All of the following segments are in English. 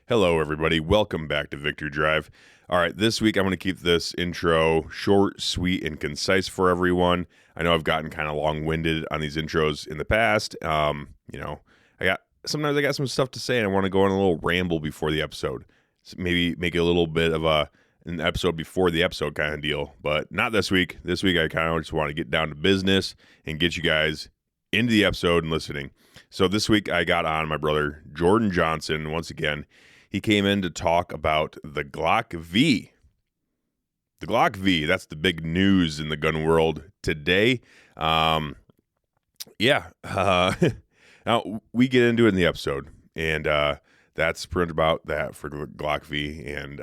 Hello, everybody. Welcome back to Victory Drive. All right, this week I'm going to keep this intro short, sweet, and concise for everyone. I know I've gotten kind of long-winded on these intros in the past. Sometimes I got some stuff to say, and I want to go on a little ramble before the episode. So maybe make it a little bit of an episode before the episode kind of deal, but not this week. This week I kind of just want to get down to business and get you guys into the episode and listening. So this week I got on my brother Jordan Johnson once again. He came in to talk about the Glock V. The Glock V, that's the big news in the gun world today. Now, we get into it in the episode, and that's pretty about that for the Glock V and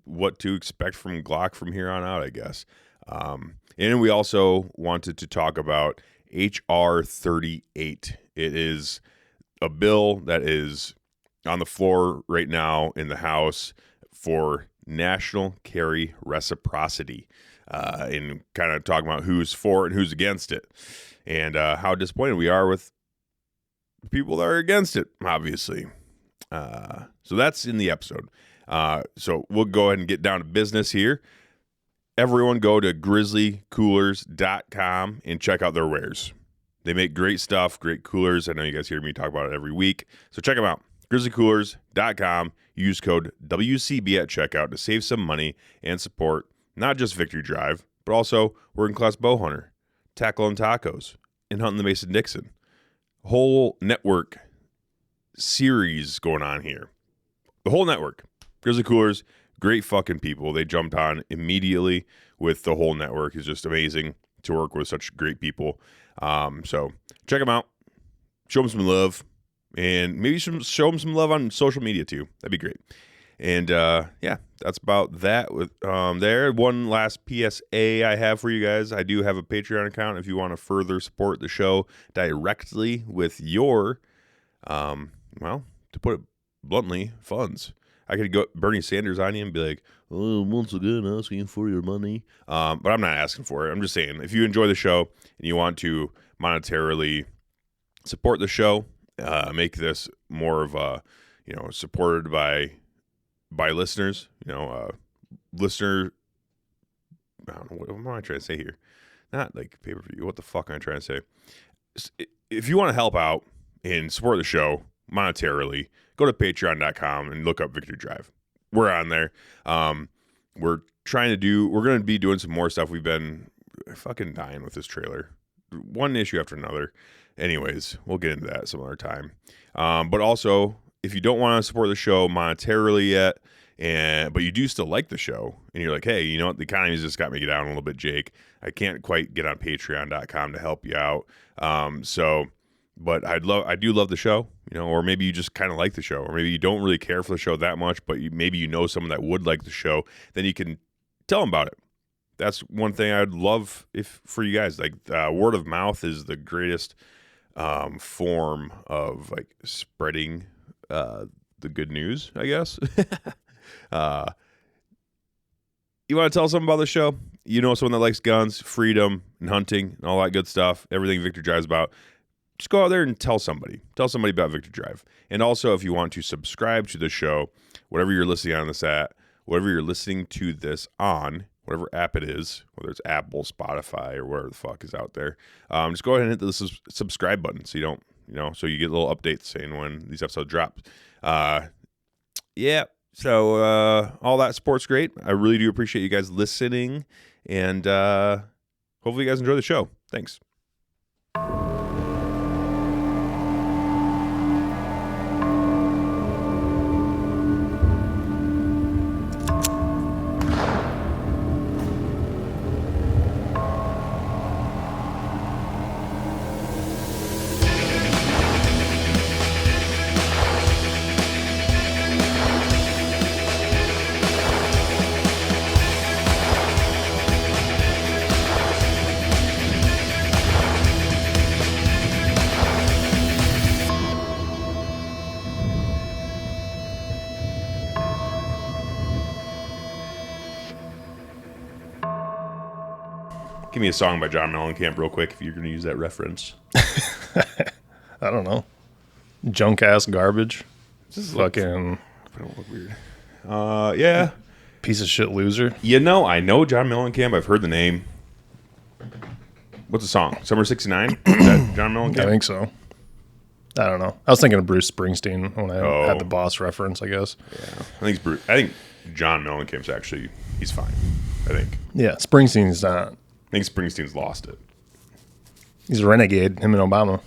what to expect from Glock from here on out, I guess. And we also wanted to talk about H.R. 38. It is a bill that is on the floor right now in the House for national carry reciprocity, and kind of talking about who's for it and who's against it, and how disappointed we are with people that are against it, obviously. So that's in the episode. So we'll go ahead and get down to business here. Everyone go to grizzlycoolers.com and check out their wares. They make great stuff, great coolers. I know you guys hear me talk about it every week. So check them out. grizzlycoolers.com. Use code WCB at checkout to save some money and support not just Victory Drive, but also Working Class Bow Hunter, Tackle and Tacos, and Hunting the Mason-Dixon. Whole network series going on here. The whole network. Grizzly Coolers, great fucking people. They jumped on immediately with the whole network. It's just amazing to work with such great people. So check them out. Show them some love. And maybe show them some love on social media too. That'd be great. And that's about that. With there, one last PSA I have for you guys. I do have a Patreon account if you want to further support the show directly with your, to put it bluntly, funds. I could go Bernie Sanders on you and be like, "Oh, once again asking for your money," but I'm not asking for it. I'm just saying, if you enjoy the show and you want to monetarily support the show. Make this more of a, supported by listeners, listener. I don't know, what am I trying to say here? Not like pay-per-view. What the fuck am I trying to say? If you want to help out and support the show monetarily, go to patreon.com and look up Victory Drive. We're on there. We're going to be doing some more stuff. We've been fucking dying with this trailer. One issue after another. Anyways, we'll get into that some other time. But also, if you don't want to support the show monetarily yet, but you do still like the show, and you're like, hey, you know what, the economy's just got me down a little bit, Jake. I can't quite get on patreon.com to help you out. But I do love the show, or maybe you just kind of like the show, or maybe you don't really care for the show that much, but maybe you know someone that would like the show, then you can tell them about it. That's one thing I'd love for you guys. Like, word of mouth is the greatest form of like spreading the good news, I guess. You want to tell someone about the show? Someone that likes guns, freedom, and hunting, and all that good stuff. Everything Victory Drive's about. Just go out there and tell somebody. Tell somebody about Victory Drive. And also, if you want to subscribe to the show, whatever you're listening on this at, whatever you're listening to this on, whatever app it is, whether it's Apple, Spotify, or whatever the fuck is out there, just go ahead and hit the subscribe button so you don't, so you get little updates saying when these episodes drop. So all that support's great. I really do appreciate you guys listening, and hopefully you guys enjoy the show. Thanks. Give me a song by John Mellencamp real quick if you're going to use that reference. I don't know. Junk ass garbage. fucking... I don't look weird. Yeah. Piece of shit loser. You know, I know John Mellencamp. I've heard the name. What's the song? Summer 69? Is that John Mellencamp? I think so. I don't know. I was thinking of Bruce Springsteen when I had the Boss reference, I guess. Yeah. I think John Mellencamp's actually, he's fine. I think. Yeah, Springsteen's not. I think Springsteen's lost it. He's a renegade, him and Obama.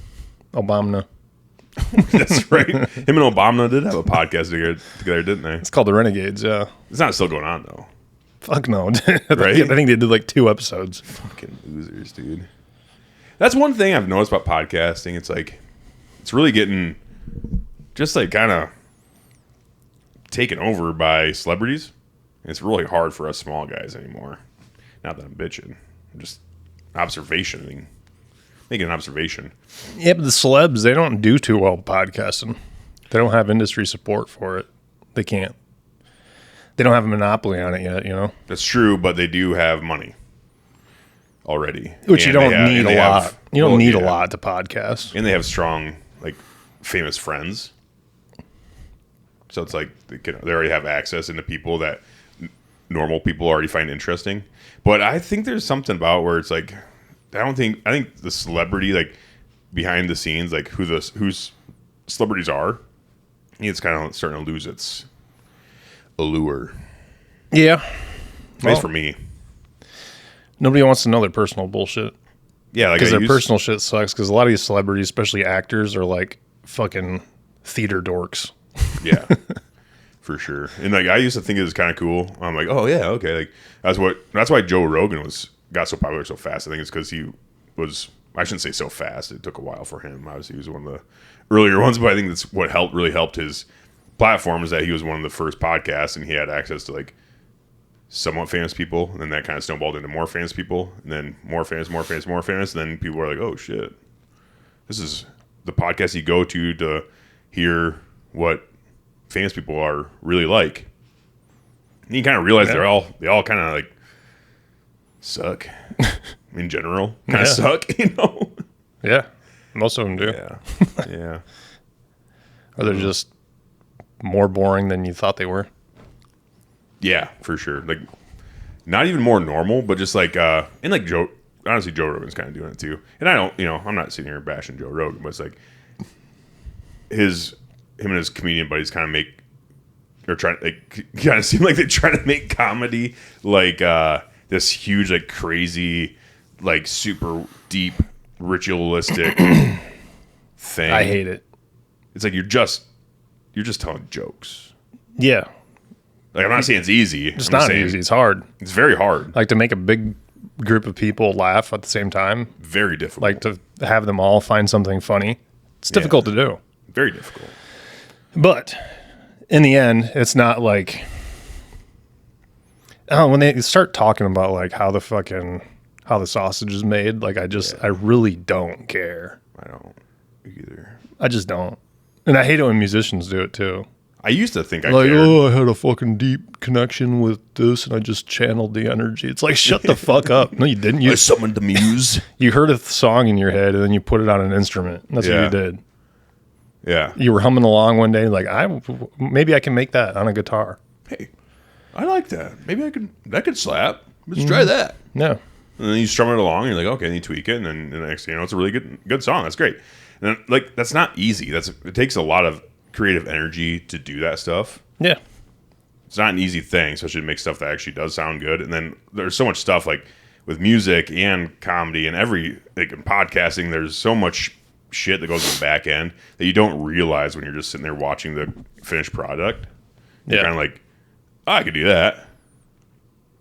That's right. Him and Obama did have a podcast together, didn't they? It's called The Renegades, yeah. It's not still going on, though. Fuck no. Right? I think they did like 2 episodes. Fucking losers, dude. That's one thing I've noticed about podcasting. It's like, it's really getting just like kind of taken over by celebrities. And it's really hard for us small guys anymore. Not that I'm bitching. I'm just making an observation. Yeah, but the celebs, they don't do too well podcasting. They don't have industry support for it. They can't. They don't have a monopoly on it yet, you know? That's true, but they do have money already. Which you don't need a lot. You don't need a lot to podcast. And they have strong, like, famous friends. So it's like they already have access into people that normal people already find interesting. But I think there's something about where it's like, I think the celebrity, like, behind the scenes, like, whose celebrities are, it's kind of starting to lose its allure. Yeah. At least for me. Nobody wants to know their personal bullshit. Yeah, like, because their personal shit sucks. Because a lot of these celebrities, especially actors, are like fucking theater dorks. Yeah, for sure. And like, I used to think it was kind of cool. I'm like, oh yeah, okay. Like that's why Joe Rogan got so popular so fast. I think it's because he was. I shouldn't say so fast. It took a while for him. Obviously, he was one of the earlier ones, but I think that's what really helped his platform is that he was one of the first podcasts and he had access to like somewhat famous people, and then that kind of snowballed into more famous people, and then more famous, and then people were like, oh shit, this is the podcast you go to hear what famous people are really like. And you kind of realize they all kind of like suck in general, kind of suck, you know? Yeah, most of them do. Yeah. Or they're just more boring than you thought they were. Yeah, for sure. Like, not even more normal, but just like, and like Joe Rogan's kind of doing it too. And I don't, I'm not sitting here bashing Joe Rogan, but it's like him and his comedian buddies kind of seem like they try to make comedy like this huge, like crazy, like super deep, ritualistic thing. I hate it. It's like you're just telling jokes. Yeah. Like, I'm not saying it's easy. It's not easy. It's hard. It's very hard. Like, to make a big group of people laugh at the same time. Very difficult. Like, to have them all find something funny. It's difficult to do. Very difficult. But in the end, it's not like... when they start talking about, like, how the sausage is made, like, I really don't care. I don't either. I just don't. And I hate it when musicians do it, too. I used to think I cared. I had a fucking deep connection with this, and I just channeled the energy. It's like, shut the fuck up. No, you didn't. I summoned the muse. You heard a song in your head, and then you put it on an instrument. That's what you did. Yeah. You were humming along one day, like, maybe I can make that on a guitar. Hey, I like that. Maybe that could slap. Let's try that. Yeah. And then you strum it along, and you're like, okay, and you tweak it, and then the next thing it's a really good song. That's great. And then, like, that's not easy. It takes a lot of creative energy to do that stuff. Yeah. It's not an easy thing, especially to make stuff that actually does sound good. And then there's so much stuff like with music and comedy and like in podcasting, there's so much shit that goes in the back end that you don't realize when you're just sitting there watching the finished product. You're kind of like, oh, I could do that.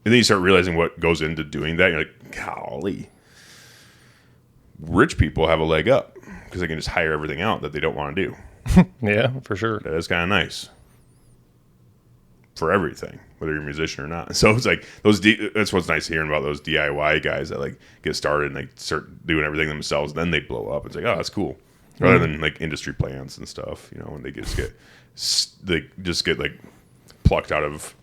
And then you start realizing what goes into doing that. You're like, golly. Rich people have a leg up because they can just hire everything out that they don't want to do. Yeah, for sure. That is kind of nice for everything, whether you're a musician or not. So it's like that's what's nice hearing about those DIY guys that like get started and they start doing everything themselves. And then they blow up. It's like, oh, that's cool. Rather than like industry plans and stuff, when they just get like plucked out of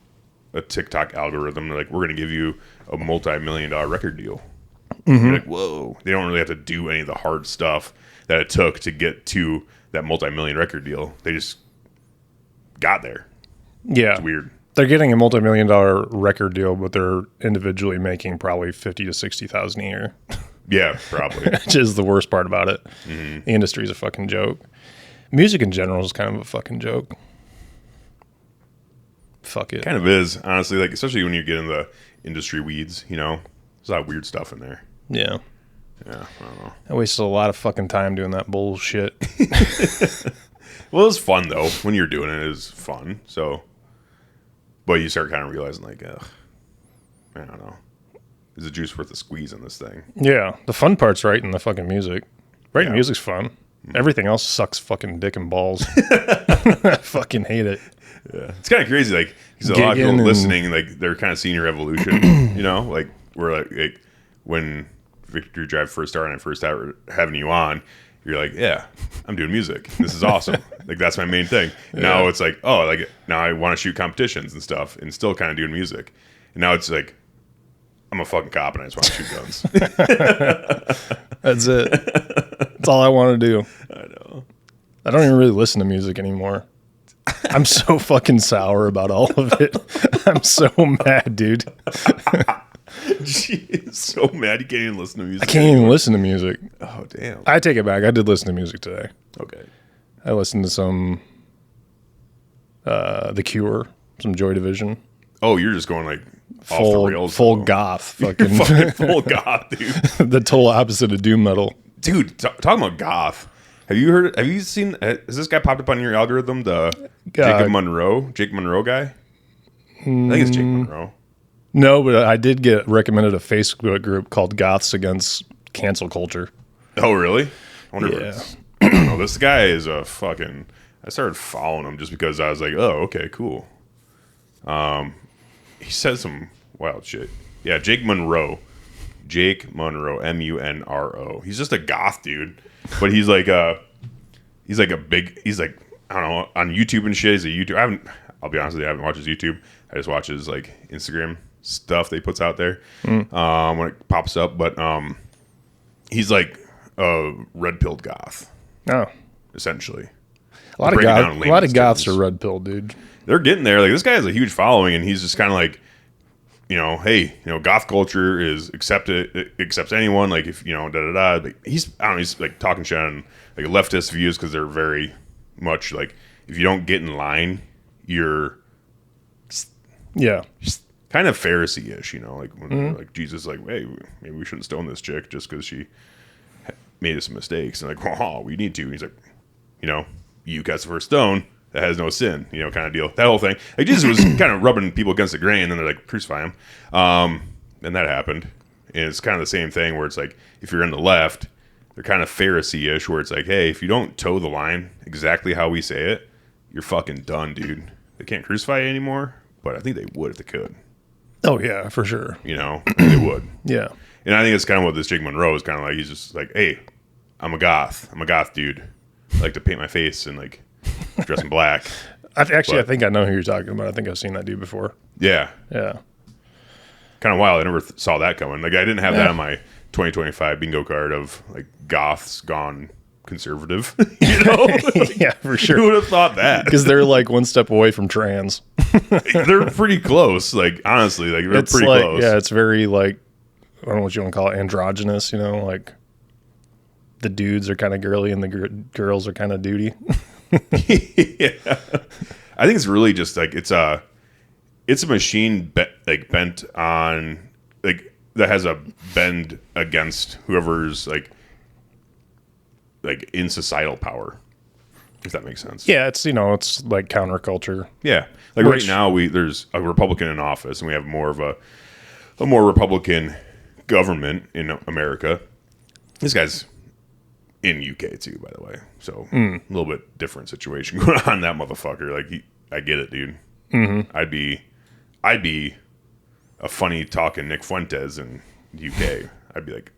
a TikTok algorithm. They're like, we're going to give you a multi-million-dollar record deal. Mm-hmm. You're like, whoa. They don't really have to do any of the hard stuff that it took to get to that multi-million record deal. They just got there. Yeah. It's weird. They're getting a multi-million-dollar record deal, but they're individually making probably 50 to 60,000 a year. Yeah, probably. Which is the worst part about it. The industry's a fucking joke. Music in general is kind of a fucking joke. Fuck it. Kind of is, honestly. Like, especially when you get in the industry weeds, you know, there's a lot of weird stuff in there. Yeah. Yeah, I don't know. I wasted a lot of fucking time doing that bullshit. Well, it was fun though. When you're doing it, it was fun. So, but you start kind of realizing, like, ugh, I don't know. Is the juice worth the squeeze in this thing? Yeah. The fun part's writing the fucking music. Writing music's fun. Everything else sucks fucking dick and balls. I fucking hate it. Yeah, it's kind of crazy. Like, because a lot of people listening, like, they're kind of seeing your evolution. You know, like we're like when Victory Drive first started and I first started having you on, you're like, yeah, I'm doing music. This is awesome. Like, that's my main thing. Now it's like, oh, like now I want to shoot competitions and stuff, and still kind of doing music. And now it's like, I'm a fucking cop and I just want to shoot guns. That's it. That's all I want to do. I know. I don't even really listen to music anymore. I'm so fucking sour about all of it. I'm so mad, dude. Jeez, so mad you can't even listen to music. I can't even listen to music. Oh, damn. I take it back. I did listen to music today. Okay. I listened to some The Cure, some Joy Division. Oh, you're just going like off the rails. Full goth. Fucking, fucking full goth, dude. The total opposite of doom metal. Dude, talking about goth. Have you seen, has this guy popped up on your algorithm, the Jake Monroe guy? I think it's Jake Monroe. No, but I did get recommended a Facebook group called Goths Against Cancel Culture. Oh, really? I wonder if it's, I don't know. This guy is a fucking, I started following him just because I was like, oh, okay, cool. He says some wild shit. Yeah, Jake Monroe, Munro. He's just a goth dude, but he's like a big, he's like, I don't know, on YouTube and shit. He's a YouTuber. I'll be honest with you, I haven't watched his YouTube. I just watch his like Instagram stuff that he puts out there when it pops up. But he's like a red-pilled goth. Oh, essentially. A lot of goths are red-pilled, dude. They're getting there. Like, this guy has a huge following, and he's just kind of like, you know, hey, you know, goth culture is it accepts anyone. Like, if, you know, da-da-da. Like, he's like talking shit on like leftist views because they're very much like, if you don't get in line, you're kind of Pharisee-ish, you know, like when like Jesus, like, hey, maybe we shouldn't stone this chick just because she made some mistakes, and like, oh, we need to. And he's like, you know, you cast the first stone that has no sin, you know, kind of deal. That whole thing. Like, Jesus was kind of rubbing people against the grain, and then they're like, crucify him. And that happened. And it's kind of the same thing where it's like, if you're in the left, they're kind of Pharisee-ish, where it's like, hey, if you don't toe the line exactly how we say it, you're fucking done, dude. They can't crucify you anymore, but I think they would if they could. Oh, yeah, for sure. You know, they would. Yeah. And I think it's kind of what this Jake Monroe is kind of like. He's just like, hey, I'm a goth dude. I like to paint my face and like dress in black. I think I know who you're talking about. I think I've seen that dude before. Yeah. Yeah. Kind of wild. I never saw that coming. Like, I didn't have that on my 2025 bingo card of like goths gone conservative. You know? Yeah, for sure. Who would have thought that? Because they're like one step away from trans. They're pretty close. Like, honestly, like, they're pretty like, close. Yeah, it's very like, I don't know what you want to call it, androgynous, you know, like the dudes are kind of girly and the girls are kind of duty. Yeah. I think it's really just like, it's a machine bent on, like, that has a bend against whoever's like in societal power, if that makes sense. Yeah, it's, you know, it's like counterculture. Yeah, like right now there's a Republican in office, and we have more of a more Republican government in America. This guy's in UK too, by the way, so a little bit different situation going on. That motherfucker, like, I get it, dude. Mm-hmm. I'd be a funny talking Nick Fuentes in the UK. I'd be like,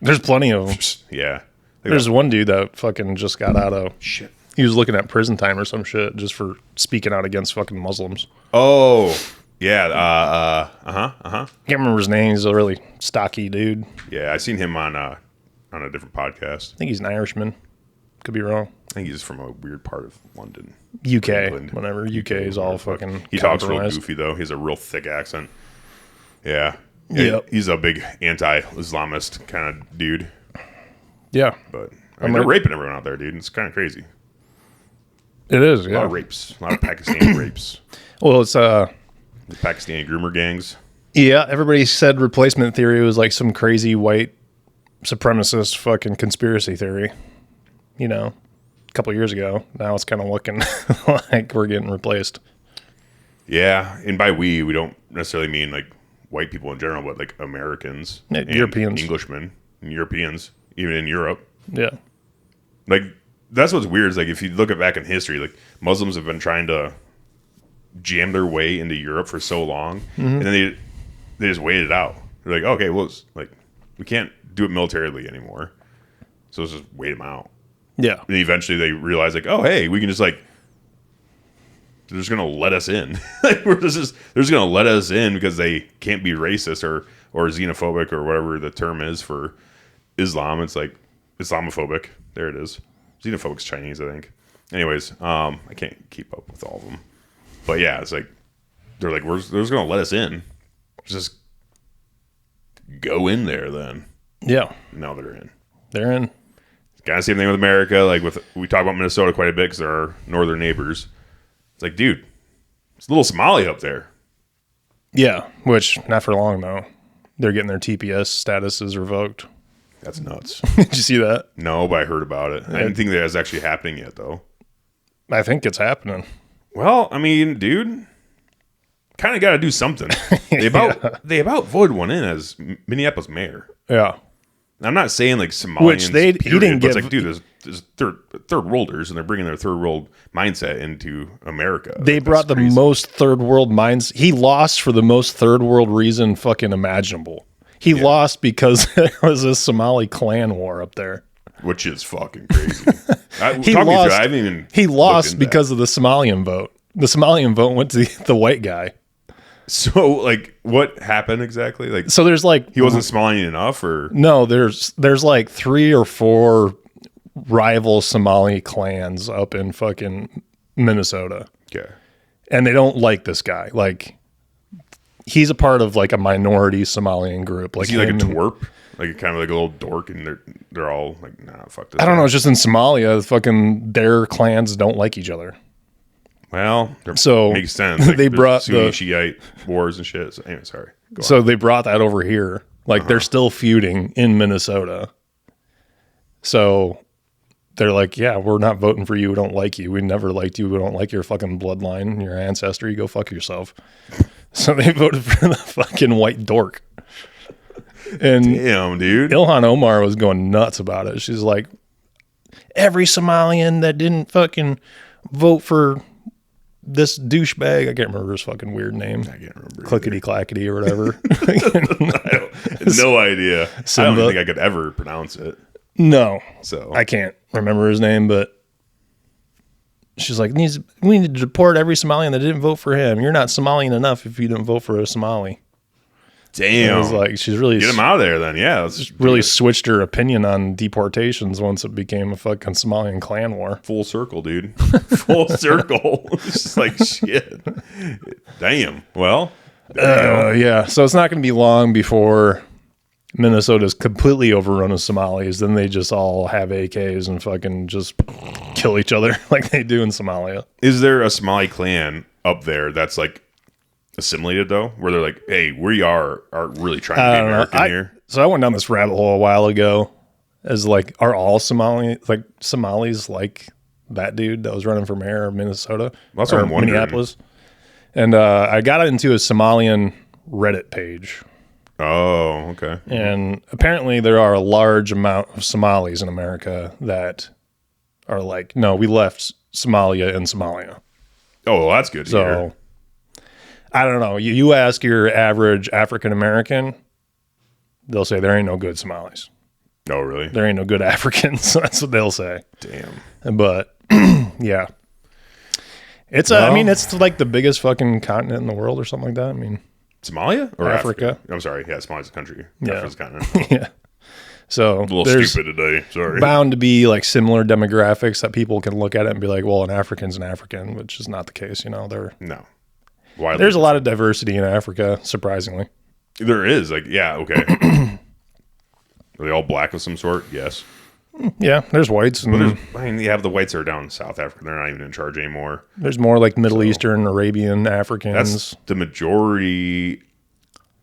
there's plenty of them. Yeah. There's one dude that fucking just got out of shit. He was looking at prison time or some shit just for speaking out against fucking Muslims. Oh, yeah. Can't remember his name. He's a really stocky dude. Yeah, I seen him on a different podcast. I think he's an Irishman. Could be wrong. I think he's from a weird part of London. UK, England. whatever. UK is all fucking. He talks real compromised. goofy though. He has a real thick accent. Yeah. Yep. He's a big anti-Islamist kind of dude. Yeah, But I mean, they're raping everyone out there, dude. It's kind of crazy. it is. A Yeah. lot of rapes. A lot of Pakistani rapes. Well, it's The Pakistani groomer gangs. yeah. Everybody said replacement theory was like some crazy white supremacist fucking conspiracy theory. You know, a couple years ago. Now it's kind of looking like we're getting replaced. Yeah, and by we don't necessarily mean like white people in general, but like Americans, Yeah, and Europeans. Englishmen, and Europeans, even in Europe. Yeah. Like that's what's weird is like if you look at back in history, like Muslims have been trying to jam their way into Europe for so long, and then they just wait it out. They're like, okay, well, it's like we can't do it militarily anymore, so let's just wait them out. Yeah. And eventually they realize like, oh, hey, we can just like. They're just gonna let us in. Like they're just gonna let us in because they can't be racist or xenophobic or whatever the term is for Islam. It's like Islamophobic. There it is. Xenophobic's Chinese, I think. Anyways, I can't keep up with all of them. But yeah, it's like they're like they're just gonna let us in. Just go in there then. Yeah. Now they're in. They're in. Kind of same thing with America. Like we talk about Minnesota quite a bit because they're our northern neighbors. It's like, dude, it's a little Somali up there. Yeah. Which, not for long, though. They're getting their TPS statuses revoked. That's nuts. Did you see that? No, but I heard about it. I didn't think that was actually happening yet, though. I think it's happening. Well, I mean, dude, kind of got to do something. They about voted one in as Minneapolis mayor. Yeah. I'm not saying like Somalians, Which he period, didn't but it's give- like, dude, there's third worlders, and they're bringing their third world mindset into America. They Like, brought the that's crazy. most third world minds. He lost for the most third world reason fucking imaginable. He lost because there was a Somali clan war up there. Which is fucking crazy. He Talk me through lost. it. I haven't even He looked lost into because of the Somalian vote. The Somalian vote went to the white guy. that. So, like, what happened exactly? Like, So there's like he wasn't Somalian enough, or no, there's like 3 or 4 rival Somali clans up in fucking Minnesota. okay, And they don't like this guy. Like he's a part of like a minority Somalian group. Like is he like a him and- twerp, like kind of like a little dork, and they're all like, nah, fuck this. I don't guy. know. It's just in Somalia, fucking their clans don't like each other. Well, So, makes sense. Like, they there's brought Sunni the- Shiite wars and shit. So, anyway, sorry. Go on. So they brought that over here. Like they're still feuding in Minnesota. So they're like, yeah, we're not voting for you. We don't like you. We never liked you. We don't like your fucking bloodline, your ancestry. Go fuck yourself. So they voted for the fucking white dork. And Damn, dude. Ilhan Omar was going nuts about it. She's like, every Somalian that didn't fucking vote for this douchebag, I can't remember his fucking weird name. I can't remember. Clickety clackety or whatever. No idea. I Simba. don't think I could ever pronounce it. No, So I can't remember his name, but she's like, we need to deport every Somalian that didn't vote for him. You're not Somalian enough if you didn't vote for a Somali. damn. It was like she's really Get him out of there, then. Yeah, let's really switched her opinion on deportations once it became a fucking Somalian clan war. full circle, dude. Full circle. It's just like shit. Damn. Well, there you go. Yeah, so it's not going to be long before Minnesota's completely overrun of Somalis. Then they just all have AKs and fucking just kill each other like they do in Somalia. Is there a Somali clan up there that's like assimilated though, where they're like, "Hey, we are really trying to I be don't know. American here"? So I went down this rabbit hole a while ago. As like, are all Somalis like that dude that was running for mayor of Minnesota That's what or I'm wondering. Minneapolis? And I got into a Somalian Reddit page, Oh, okay. and apparently there are a large amount of Somalis in America that are like, no, we left Somalia in Somalia. Oh, well, that's good to hear. So I don't know. You ask your average African American, they'll say there ain't no good Somalis. Oh, really? There ain't no good Africans. That's what they'll say. Damn. But yeah, it's I mean, it's like the biggest fucking continent in the world or something like that. I mean, Somalia or Africa. I'm sorry. Yeah, Somalia's a country. Yeah. Africa's a continent. yeah. So A little there's stupid today. Sorry. bound to be like similar demographics that people can look at it and be like, well, an African's an African, which is not the case. No. Why? There's a lot of diversity in Africa, surprisingly. There is. Like, yeah, okay. Are they all black of some sort? Yes. Yeah, there's whites. And You have the whites that are down in South Africa. They're not even in charge anymore. there's more like Middle Eastern, Arabian, Africans. That's the majority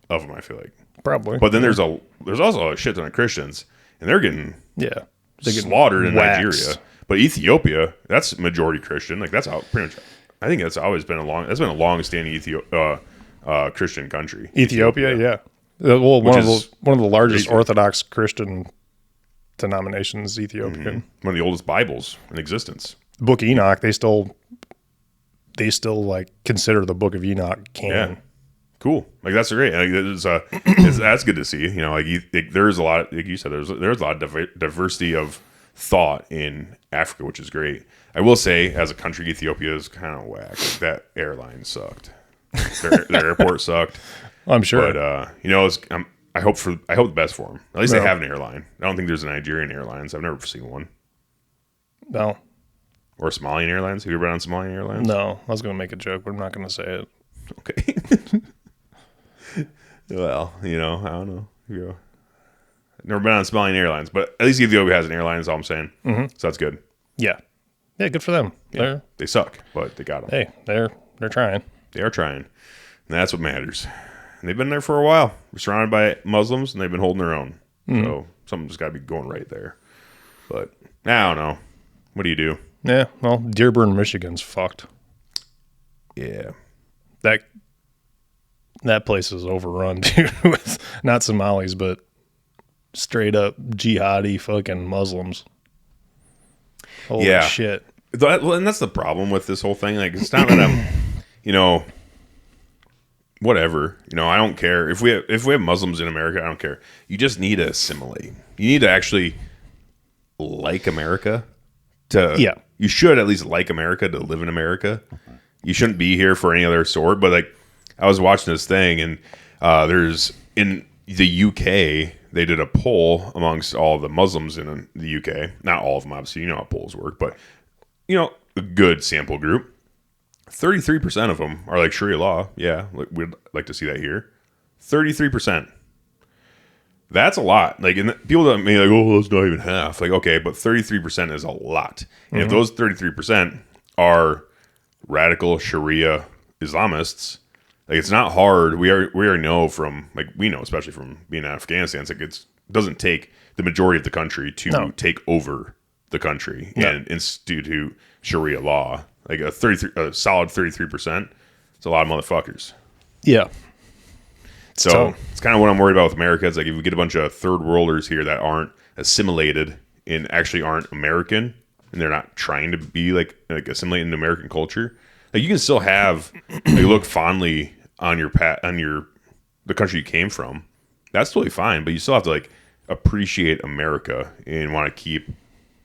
of them, I feel like. Probably. But then there's also a shit ton of Christians, and they're getting slaughtered in waxed. Nigeria. But Ethiopia, that's majority Christian. Like, that's how pretty much. I think that's always been a long-standing Christian country. Ethiopia, yeah. Well, one of the largest crazy. Orthodox Christian denominations, Ethiopian. Mm-hmm. One of the oldest Bibles in existence. Book of Enoch, they still like consider the Book of Enoch canon. Yeah. Cool. Like, that's great. Like, that's good to see. There's a lot, like you said, there's a lot of diversity of thought in Africa, which is great. I will say, as a country, Ethiopia is kind of whack. Like, that airline sucked. Their airport sucked. I'm sure. But I hope the best for them. At least they have an airline. I don't think there's a Nigerian Airlines. I've never seen one. No. Or Somalian Airlines. Have you ever been on Somalian Airlines? No. I was going to make a joke, but I'm not going to say it. Okay. Well, I don't know. Never been on Somalian Airlines, but at least Ethiopia has an airline, is all I'm saying. Mm-hmm. So that's good. Yeah. Yeah, good for them. Yeah. They suck, but they got them. Hey, they're trying. They are trying. And that's what matters. And they've been there for a while. We're surrounded by Muslims, and they've been holding their own. Mm-hmm. So something's got to be going right there. But I don't know. What do you do? Yeah, well, Dearborn, Michigan's fucked. Yeah. That place is overrun, dude, with not Somalis, but straight up jihadi fucking Muslims. Holy shit. And that's the problem with this whole thing. Like, it's not that I'm, whatever. I don't care. If we have Muslims in America, I don't care. You just need to assimilate. You need to actually like America. You should at least like America to live in America. You shouldn't be here for any other sort. But, like, I was watching this thing, and there's in the UK, they did a poll amongst all the Muslims in the UK. Not all of them, obviously. You know how polls work, but a good sample group. 33% of them are like Sharia law. Yeah, we'd like to see that here. 33%. That's a lot. Like, and people that may be like, oh, that's not even half. Like, okay, but 33% is a lot. And if those 33% are radical Sharia Islamists, like, it's not hard. We already know from, like, we know, especially from being in Afghanistan, it's like it doesn't take the majority of the country to take over the country and institute Sharia law. Like, a solid 33%. It's a lot of motherfuckers. Yeah. So it's kind of what I'm worried about with America. It's like, if we get a bunch of third worlders here that aren't assimilated and actually aren't American, and they're not trying to be like assimilate into American culture, like, you can still have look fondly on the country you came from. That's totally fine, but you still have to appreciate America and want to keep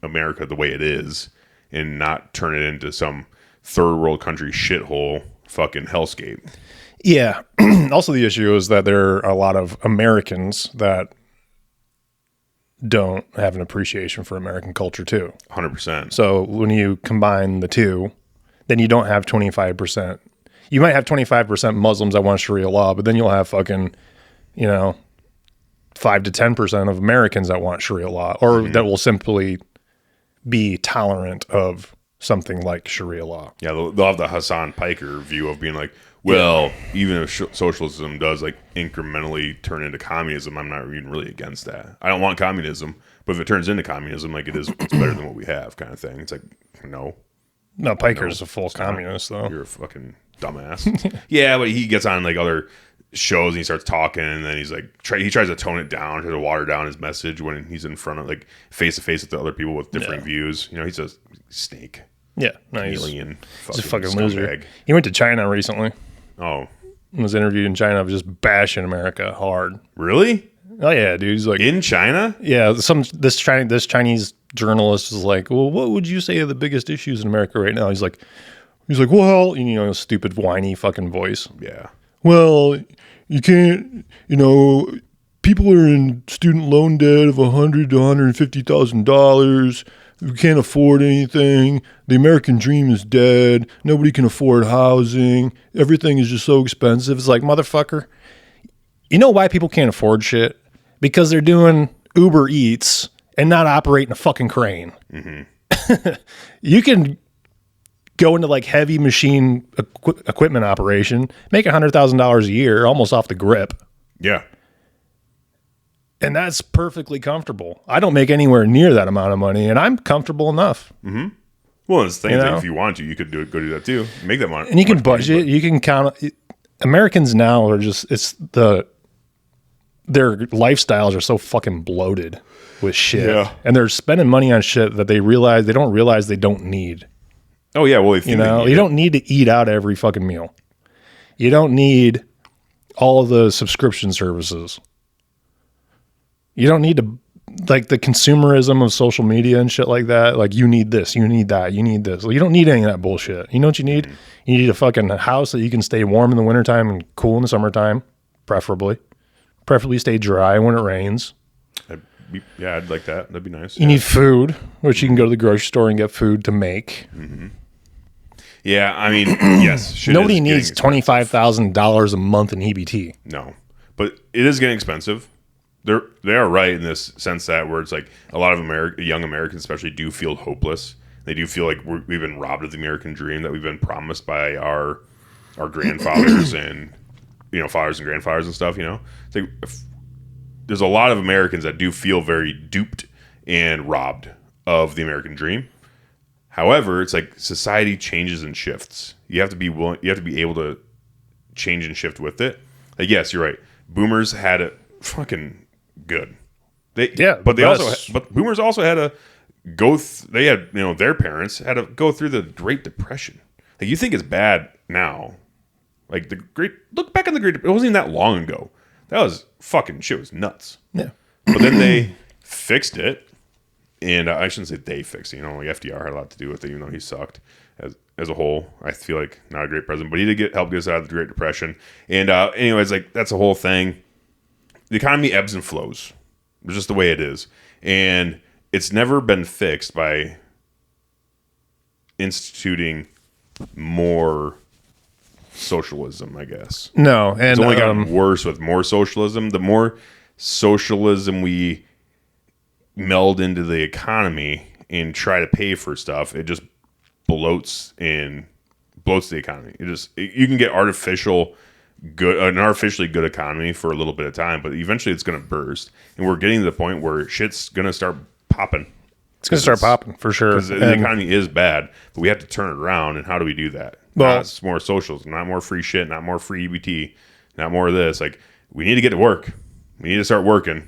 America the way it is and not turn it into some third world country shithole fucking hellscape. Yeah. Also, the issue is that there are a lot of Americans that don't have an appreciation for American culture too. 100%. So when you combine the two, then you don't have 25%. You might have 25% Muslims that want Sharia law, but then you'll have fucking, 5 to 10% of Americans that want Sharia law, or that will simply be tolerant of something like Sharia law. Yeah, they'll have the Hassan Piker view of being like, well, even if socialism does incrementally turn into communism, I'm not even really against that. I don't want communism, but if it turns into communism, it's better than what we have, kind of thing. It's like, no. No, Piker's a full communist, though. You're a fucking dumbass. Yeah, but he gets on other shows and he starts talking, and then he's he tries to tone it down, tries to water down his message when he's in front of face to face with the other people with different views. He's a snake. Yeah, no, he's a fucking loser. He went to China recently. Oh, was interviewed in China, was just bashing America hard. Really? Oh yeah, dude. He's like, in China? Yeah, this Chinese journalist is like, well, what would you say are the biggest issues in America right now? He's like, well, stupid whiny fucking voice. Yeah. Well, you can't, people are in student loan debt of $100,000 to $150,000. We can't afford anything. The American dream is dead. Nobody can afford housing. Everything is just so expensive. It's like, motherfucker, you know why people can't afford shit? Because they're doing Uber Eats and not operating a fucking crane. Mm-hmm. You can go into like heavy machine equipment operation, make $100,000 a year almost off the grip. Yeah. And that's perfectly comfortable. I don't make anywhere near that amount of money, and I'm comfortable enough. Mm-hmm. Well, it's the thing. If you want to, you could go do that too. Make that money. And you can budget. You can count. Americans now are just, their lifestyles are so fucking bloated with shit. Yeah. And they're spending money on shit that they don't realize they don't need. Oh, yeah. Well, you don't need to eat out every fucking meal. You don't need all of the subscription services. You don't need to, like, the consumerism of social media and shit like that. Like, you need this, you need that, you need this. Well, you don't need any of that bullshit. You know what you need? You need a fucking house that you can stay warm in the wintertime and cool in the summertime, preferably. Preferably stay dry when it rains. I'd like that. That'd be nice. You need food, which you can go to the grocery store and get food to make. Mm-hmm. Yeah, I mean, yes. Nobody needs $25,000 a month in EBT. No, but it is getting expensive. They are right in this sense that where it's like a lot of young Americans especially do feel hopeless. They do feel like we've been robbed of the American dream that we've been promised by our grandfathers and fathers and grandfathers and stuff. It's like there's a lot of Americans that do feel very duped and robbed of the American dream. However, it's like society changes and shifts. You have to be willing. You have to be able to change and shift with it. Like, yes, you're right. Boomers had it fucking good. But boomers also had to go. They had their parents had to go through the Great Depression. Like, you think it's bad now. Like, look back on the Great Depression. It wasn't even that long ago. That was fucking shit. Was nuts. Yeah. But then they fixed it, and I shouldn't say they fixed it. Like FDR had a lot to do with it, even though he sucked as a whole. I feel like not a great president, but he did help get us out of the Great Depression. And anyways, like, that's a whole thing. The economy ebbs and flows. It's just the way it is, and it's never been fixed by instituting more socialism, I guess. No, and it's only gotten worse with more socialism. The more socialism we meld into the economy and try to pay for stuff, it just bloats the economy. You can get an artificially good economy for a little bit of time, but eventually it's going to burst, and we're getting to the point where shit's going to start popping. It's going to start popping for sure. Because the economy is bad, but we have to turn it around. And how do we do that? Well, not more socialism, not more free shit, not more free EBT, not more of this. Like, we need to get to work. We need to start working.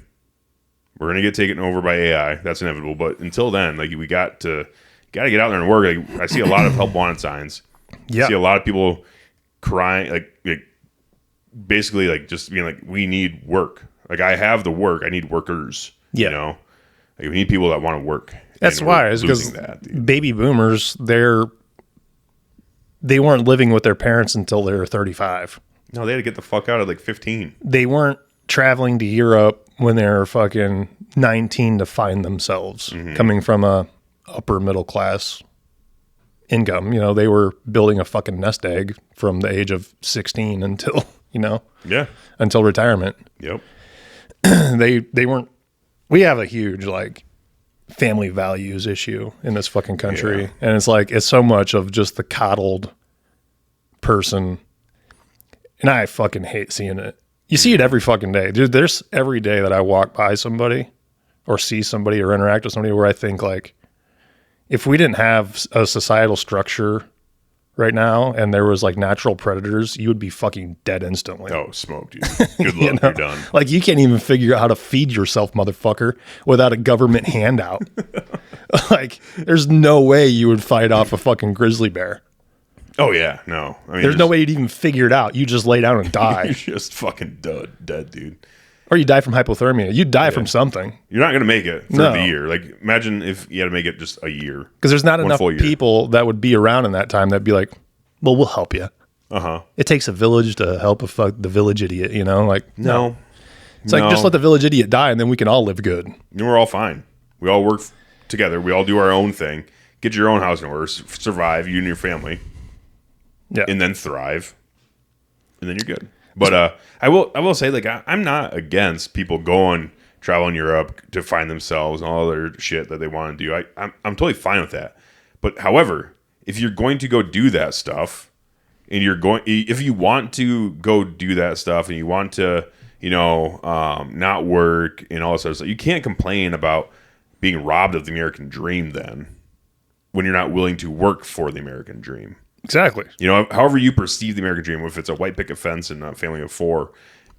We're going to get taken over by AI. That's inevitable. But until then, like, we got to get out there and work. Like, I see a lot of help wanted signs. Yeah. I see a lot of people crying, like basically, like, just being like, we need work. Like, I have the work. I need workers. Yeah. Like, we need people that want to work. That's why, is because baby boomers, they weren't living with their parents until they were 35. No, they had to get the fuck out at like 15. They weren't traveling to Europe when they were fucking 19 to find themselves, coming from a upper middle class income. They were building a fucking nest egg from the age of 16 until, until retirement. Yep. They weren't. We have a huge, like, family values issue in this fucking country. Yeah. And it's like, it's so much of just the coddled person. And I fucking hate seeing it. You see it every fucking day. Dude, there's every day that I walk by somebody or see somebody or interact with somebody where I think, like, if we didn't have a societal structure right now and there was, like, natural predators, you would be fucking dead instantly. Oh, smoked, dude. Good luck, you're done. Like, you can't even figure out how to feed yourself, motherfucker, without a government handout. Like, there's no way you would fight off a fucking grizzly bear. Oh, yeah, no. I mean, there's no way you'd even figure it out. You just lay down and die. You're just fucking dead, dude. Or you die from hypothermia. You die from something. You're not going to make it for the year. Like, imagine if you had to make it just a year. Because there's not enough people that would be around in that time that'd be like, well, we'll help you. Uh-huh. It takes a village to help the village idiot, Like, no. It's like, just let the village idiot die and then we can all live good. And we're all fine. We all work together. We all do our own thing. Get your own house in order. Survive, you and your family. Yeah. And then thrive. And then you're good. But I will say, like, I'm not against people traveling Europe to find themselves and all other shit that they want to do. I'm totally fine with that. But however, if you're going to go do that stuff, and if you want to go do that stuff, and you want to, not work and all this other stuff, you can't complain about being robbed of the American dream then, when you're not willing to work for the American dream. Exactly. However you perceive the American dream, if it's a white picket fence and a family of 4,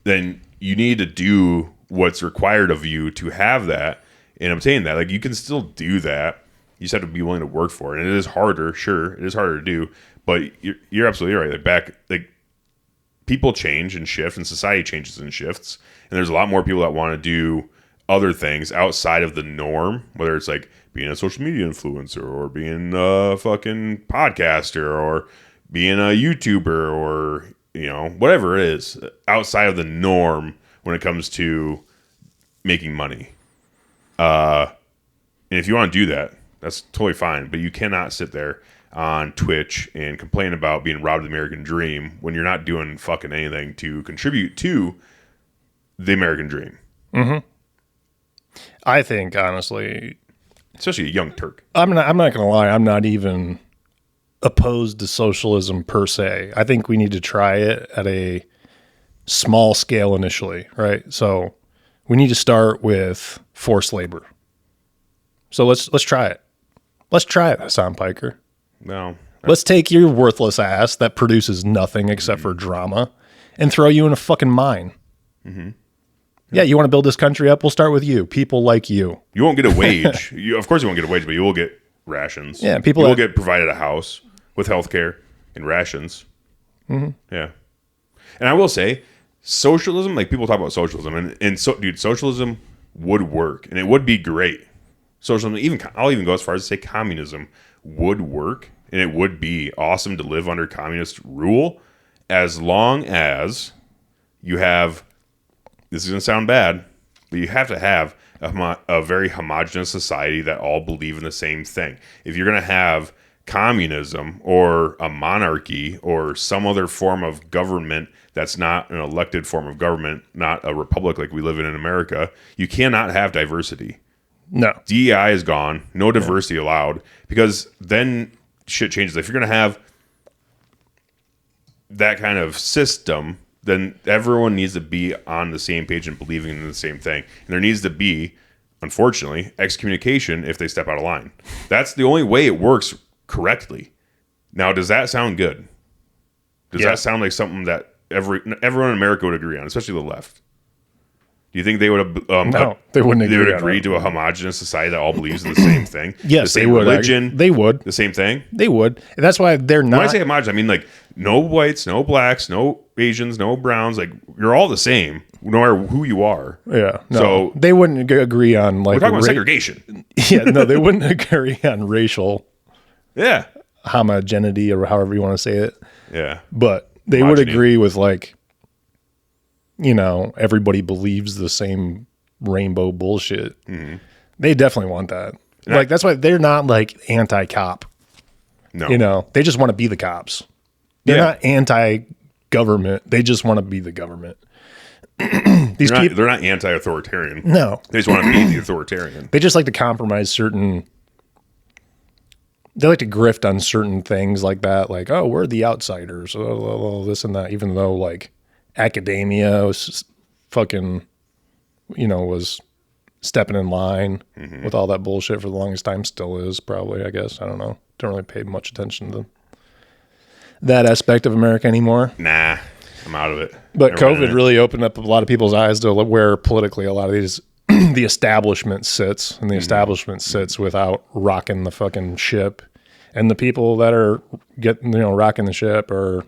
then you need to do what's required of you to have that and obtain that. Like, you can still do that. You just have to be willing to work for it. And it is harder. Sure, it is harder to do. But you're absolutely right. Like, people change and shift, and society changes and shifts. And there's a lot more people that want to do other things outside of the norm, whether it's like being a social media influencer or being a fucking podcaster or being a YouTuber or, whatever it is outside of the norm when it comes to making money. And if you want to do that, that's totally fine. But you cannot sit there on Twitch and complain about being robbed of the American dream when you're not doing fucking anything to contribute to the American dream. Mm-hmm. I think, honestly, especially a young Turk. I'm not going to lie. I'm not even opposed to socialism per se. I think we need to try it at a small scale initially, right? So we need to start with forced labor. So let's try it. Let's try it, Hassan Piker. No. Let's take your worthless ass that produces nothing except for drama and throw you in a fucking mine. Mm-hmm. Yeah, you want to build this country up? We'll start with you. People like you. You won't get a wage. Of course you won't get a wage, but you will get rations. Yeah, you will get provided a house with health care and rations. Mm-hmm. Yeah. And I will say, socialism, like, people talk about socialism, and socialism would work, and it would be great. Socialism, I'll even go as far as to say communism would work, and it would be awesome to live under communist rule, as long as you have, this is going to sound bad, but you have to have a very homogenous society that all believe in the same thing. If you're going to have communism or a monarchy or some other form of government that's not an elected form of government, not a republic like we live in America, you cannot have diversity. No. DEI is gone. No diversity allowed, because then shit changes. If you're going to have that kind of system, then everyone needs to be on the same page and believing in the same thing. And there needs to be, unfortunately, excommunication if they step out of line. That's the only way it works correctly. Now, does that sound good? Does that sound like something that everyone in America would agree on, especially the left? Do you think they would have? No, they wouldn't agree. They would agree to a homogenous society that all believes in the same thing. Yes, the same they would. Religion. They would. The same thing. They would, and that's why they're not. When I say homogenous, I mean like no whites, no blacks, no Asians, no browns. Like, you're all the same, no matter who you are. Yeah. No, so they wouldn't agree on, like, we're talking about segregation. Yeah. No, they wouldn't agree on racial. Yeah. Homogeneity, or however you want to say it. Yeah. But they would agree with, like, everybody believes the same rainbow bullshit. Mm-hmm. They definitely want that. And that's why they're not, like, anti-cop. No. They just want to be the cops. They're not anti-government. They just want to be the government. They're not anti-authoritarian. No. They just want to be the authoritarian. They just like to compromise certain... They like to grift on certain things like that. Like, oh, we're the outsiders. Oh, this and that. Even though, like, academia was fucking, was stepping in line with all that bullshit for the longest time. Still is, probably, I guess. I don't know. Don't really pay much attention to that aspect of America anymore. Nah, I'm out of it. But COVID really opened up a lot of people's eyes to where politically a lot of these, the establishment sits, and the establishment sits without rocking the fucking ship. And the people that are rocking the ship are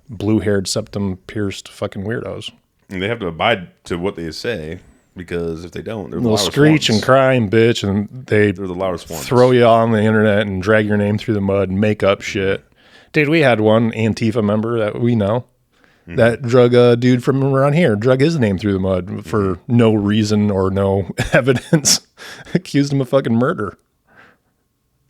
blue-haired, septum-pierced fucking weirdos. And they have to abide to what they say, because if they don't, they're the they'll loudest screech ones. and cry and bitch, and they're the loudest ones. Throw you on the internet and drag your name through the mud and make up shit. Dude, we had one Antifa member that we know. That drug a dude from around here, drug his name through the mud for no reason or no evidence. Accused him of fucking murder.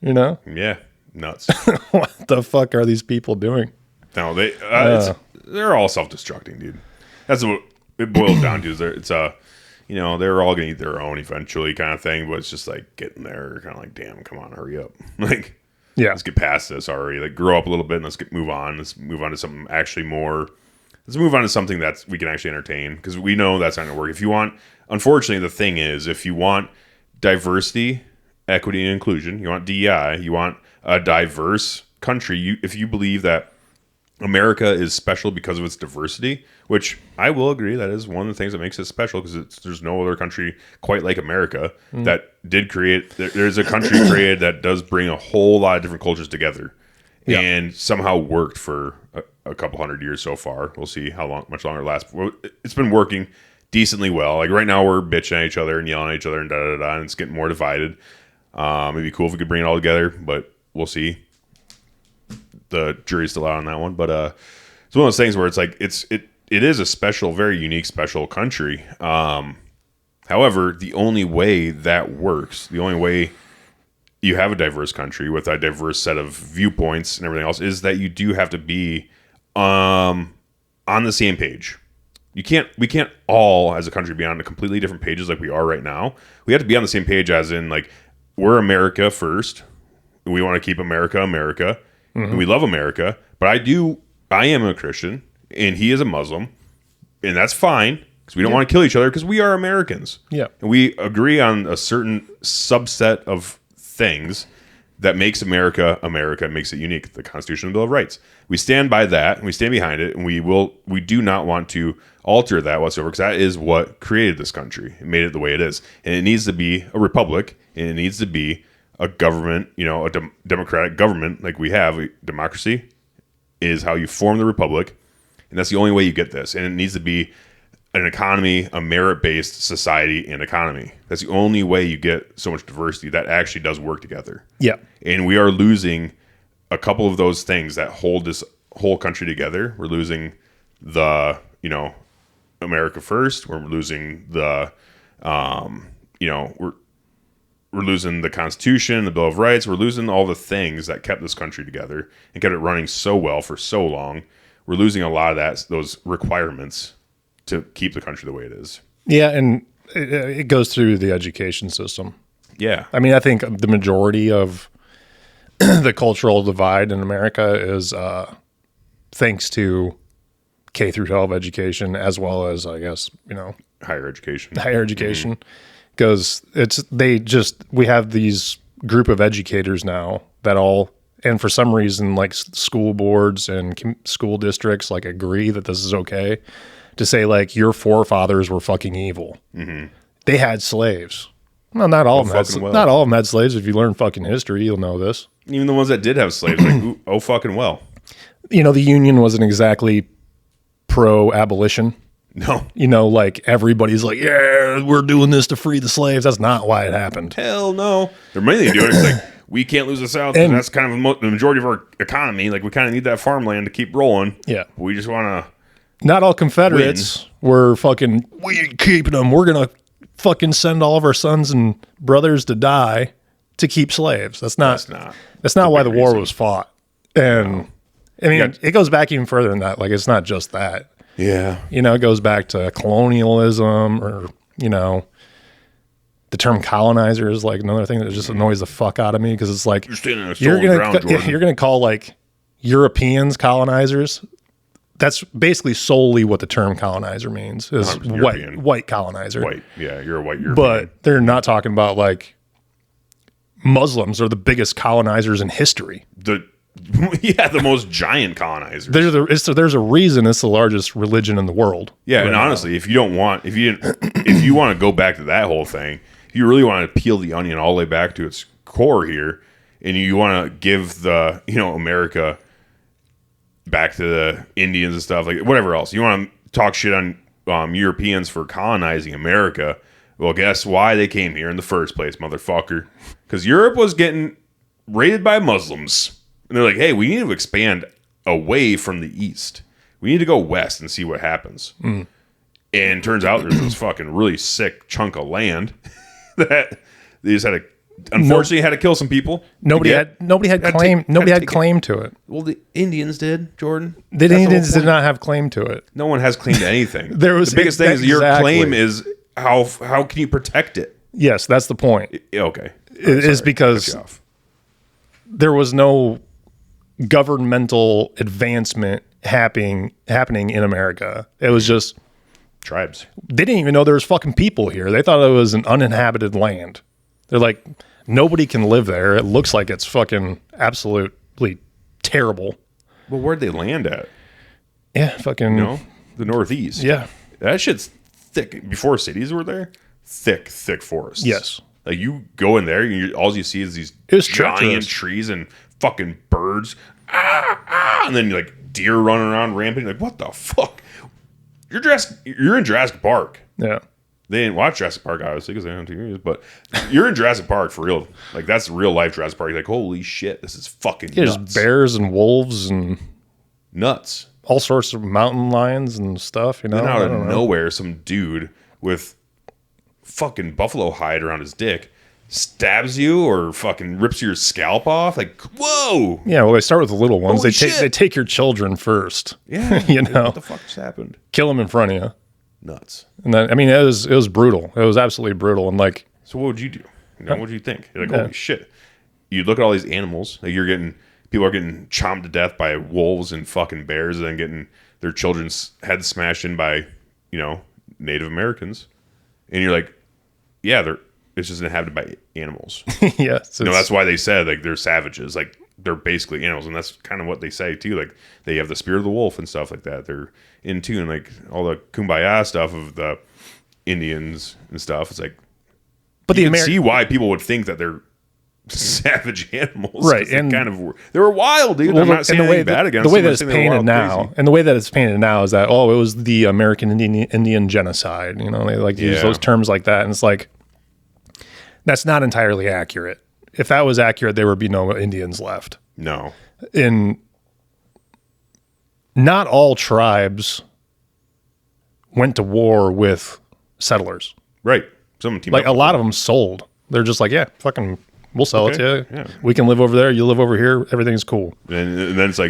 You know? Yeah. Nuts. What the fuck are these people doing? No, they're all self-destructing, dude. That's what it boils down to. Is they're all gonna eat their own eventually, kind of thing. But it's just like getting there, kind of like, damn, come on, hurry up, like, let's get past this already. Like, grow up a little bit and move on. Let's move on to something actually more. Let's move on to something that we can actually entertain, because we know that's not gonna work. If you want, unfortunately, the thing is, if you want diversity, equity, and inclusion, you want DEI, you want a diverse country. If you believe that America is special because of its diversity, which I will agree, that is one of the things that makes it special, because there's no other country quite like America that did create. There's a country created that does bring a whole lot of different cultures together, and somehow worked for a couple hundred years so far. We'll see much longer it lasts. It's been working decently well. Like right now, we're bitching at each other and yelling at each other and and it's getting more divided. It'd be cool if we could bring it all together, but we'll see. The jury's still out on that one, but it's one of those things where it's like it is a special, very unique, special country. However, the only way that works, the only way you have a diverse country with a diverse set of viewpoints and everything else, is that you do have to be on the same page. We can't all, as a country, be on completely different pages like we are right now. We have to be on the same page, as in, like, we're America first. We want to keep America, America. And we love America, but I am a Christian and he is a Muslim, and that's fine, because we don't want to kill each other, because we are Americans. Yeah. And we agree on a certain subset of things that makes America, America, makes it unique. The Constitution and Bill of Rights. We stand by that, and we stand behind it, and we do not want to alter that whatsoever, because that is what created this country. It made it the way it is. And it needs to be a republic, and it needs to be a government, a democratic government like we have. Democracy is how you form the republic, and that's the only way you get this. And it needs to be an economy, a merit-based society and economy. That's the only way you get so much diversity that actually does work together. Yeah. And we are losing a couple of those things that hold this whole country together. We're losing the, America first. We're losing the, we're losing the Constitution, the Bill of Rights. We're losing all the things that kept this country together and kept it running so well for so long. We're losing a lot of those requirements to keep the country the way it is. Yeah, and it goes through the education system. Yeah. I mean, I think the majority of the cultural divide in America is thanks to K through 12 education, as well as, I guess, higher education. Higher education. Because we have these group of educators now that and for some reason, like, school boards and school districts, like, agree that this is okay to say, like, your forefathers were fucking evil. Mm-hmm. They had slaves. Well, not all of them had slaves. If you learn fucking history, you'll know this. Even the ones that did have slaves, like, fucking well. The Union wasn't exactly pro-abolition. No. Like, everybody's like, yeah, we're doing this to free the slaves. That's not why it happened. Hell no. They're mainly doing it. It's like, we can't lose the South, and that's kind of the majority of our economy. Like, we kind of need that farmland to keep rolling. Yeah. We just want to. Not all Confederates were fucking, we ain't keeping them. We're going to fucking send all of our sons and brothers to die to keep slaves. That's not why the war was fought. And I mean, it goes back even further than that. Like, it's not just that. Yeah. It goes back to colonialism, or, the term colonizer is, like, another thing that just annoys the fuck out of me, because it's like, you're going to call, like, Europeans colonizers. That's basically solely what the term colonizer means, is white colonizer. White. Yeah, you're a white European. But they're not talking about, like, Muslims are the biggest colonizers in history. The most giant colonizers. There's a reason it's the largest religion in the world. Yeah, right, and honestly, if you want to go back to that whole thing, if you really want to peel the onion all the way back to its core here, and you want to give the America back to the Indians and stuff, like, whatever else, you want to talk shit on Europeans for colonizing America. Well, guess why they came here in the first place, motherfucker? Because Europe was getting raided by Muslims. And they're like, hey, we need to expand away from the East. We need to go west and see what happens. And it turns out there's this fucking really sick chunk of land that they just had to, unfortunately, had to kill some people. Nobody had claim to it. Well, the Indians did, Jordan. The Indians did not have claim to it. No one has claim to anything. The biggest thing is your claim is how can you protect it? Yes, that's the point. Okay. It is because there was no governmental advancement happening in America. It was just tribes. They didn't even know there was fucking people here. They thought it was an uninhabited land. They're like, nobody can live there. It looks like it's fucking absolutely terrible. Well, where'd they land at? Yeah, fucking... the Northeast. Yeah. That shit's thick. Before cities were there, thick forests. Yes. Like, you go in there, and all you see is these giant trees and fucking birds. And then, like, deer running around ramping. Like, what the fuck? You're in Jurassic Park. Yeah. They didn't watch Jurassic Park, obviously, because they don't have TV, but you're in Jurassic Park for real. Like, that's real life Jurassic Park. You're like, holy shit, this is fucking nuts. There's bears and wolves and... nuts. All sorts of mountain lions and stuff, Then out of nowhere, some dude with fucking buffalo hide around his dick stabs you or fucking rips your scalp off. Like, whoa. Yeah, well, they start with the little ones. Holy They take your children first. Yeah. What the fuck just happened? Kill them in front of you. Nuts. And then, I mean, it was brutal. It was absolutely brutal. And like, so what would you do? What would you think? You're like, holy shit. You look at all these animals. Like, people are getting chomped to death by wolves and fucking bears, and then getting their children's heads smashed in by, Native Americans. And you're like, yeah, it's just inhabited by animals. Yeah. That's why they said, like, they're savages. Like, they're basically animals. And that's kind of what they say, too. Like, they have the spirit of the wolf and stuff like that. They're in tune. Like, all the kumbaya stuff of the Indians and stuff. It's like, but you can see why people would think that they're savage animals, right? And they were wild, dude. I'm not saying anything bad against them. The way that it's painted now, and the way that it's painted now is that it was the American Indian genocide. They like to use those terms like that, and it's like that's not entirely accurate. If that was accurate, there would be no Indians left. No, not all tribes went to war with settlers, right? Some like a lot of them sold. They're just like, yeah, fucking. We'll sell it to you. Yeah. We can live over there. You live over here. Everything's cool. And then it's like,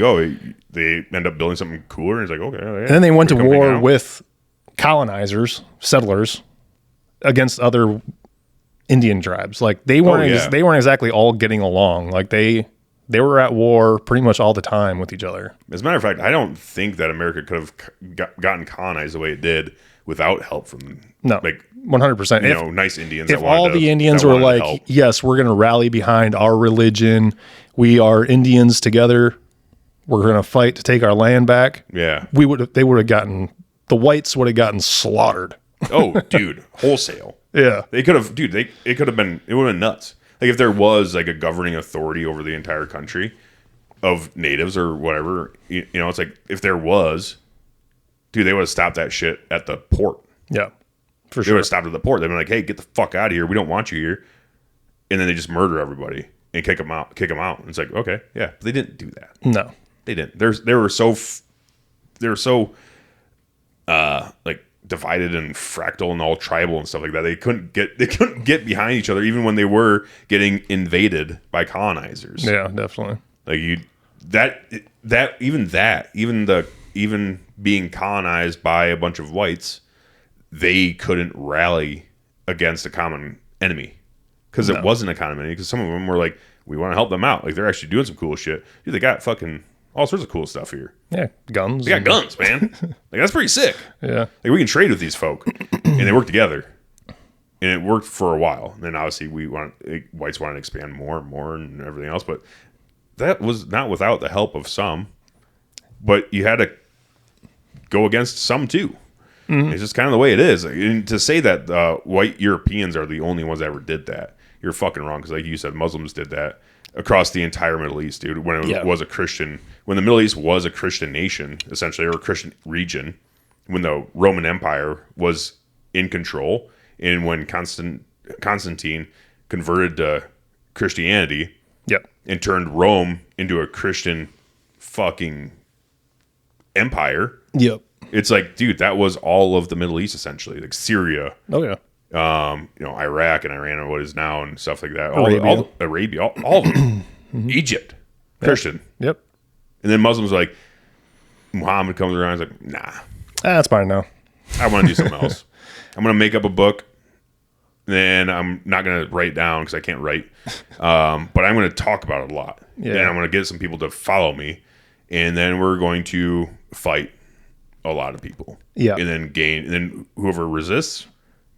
they end up building something cooler. And it's like, okay. Yeah, and then they went to war with colonizers, settlers, against other Indian tribes. Like they weren't exactly all getting along. Like they were at war pretty much all the time with each other. As a matter of fact, I don't think that America could have gotten colonized the way it did without help from 100%. Nice Indians. If all the Indians were like, yes, we're going to rally behind our religion. We are Indians together. We're going to fight to take our land back. Yeah. The whites would have gotten slaughtered. Oh, dude, wholesale. Yeah. It would have been nuts. Like if there was like a governing authority over the entire country of natives or whatever, it's like if there was, dude, they would have stopped that shit at the port. Yeah. For They sure. would have stopped at the port. They'd been like, hey, get the fuck out of here. We don't want you here. And then they just murder everybody and kick them out. And it's like, okay, yeah. But they didn't do that. No. They didn't. They were so like divided and fractal and all tribal and stuff like that. They couldn't get behind each other even when they were getting invaded by colonizers. Yeah, definitely. Like even being colonized by a bunch of whites, they couldn't rally against a common enemy because it wasn't a common enemy. Because some of them were like, we want to help them out. Like they're actually doing some cool shit. Dude, they got fucking all sorts of cool stuff here. Yeah, guns. They got guns, man. Like that's pretty sick. Yeah, like we can trade with these folk, and they work together, and it worked for a while. And then obviously whites wanted to expand more and more and everything else, but that was not without the help of some. But you had to go against some too. Mm-hmm. It's just kind of the way it is. And to say that white Europeans are the only ones that ever did that, you're fucking wrong. Because like you said, Muslims did that across the entire Middle East, dude. When it was a Christian, when the Middle East was a Christian nation, essentially, or a Christian region, when the Roman Empire was in control, and when Constantine converted to Christianity, and turned Rome into a Christian fucking empire. Yep. It's like, dude, that was all of the Middle East essentially, like Syria, Oh yeah. Iraq and Iran, or what is now, and stuff like that. Arabia. All of them. Egypt, Christian. Yep. And then Muslims are like, Muhammad comes around, he's like, nah, That's fine now. I want to do something else. I'm going to make up a book. Then I'm not going to write down because I can't write. But I'm going to talk about it a lot. Yeah. And I'm going to get some people to follow me. And then we're going to fight a lot of people. Yeah. And then whoever resists,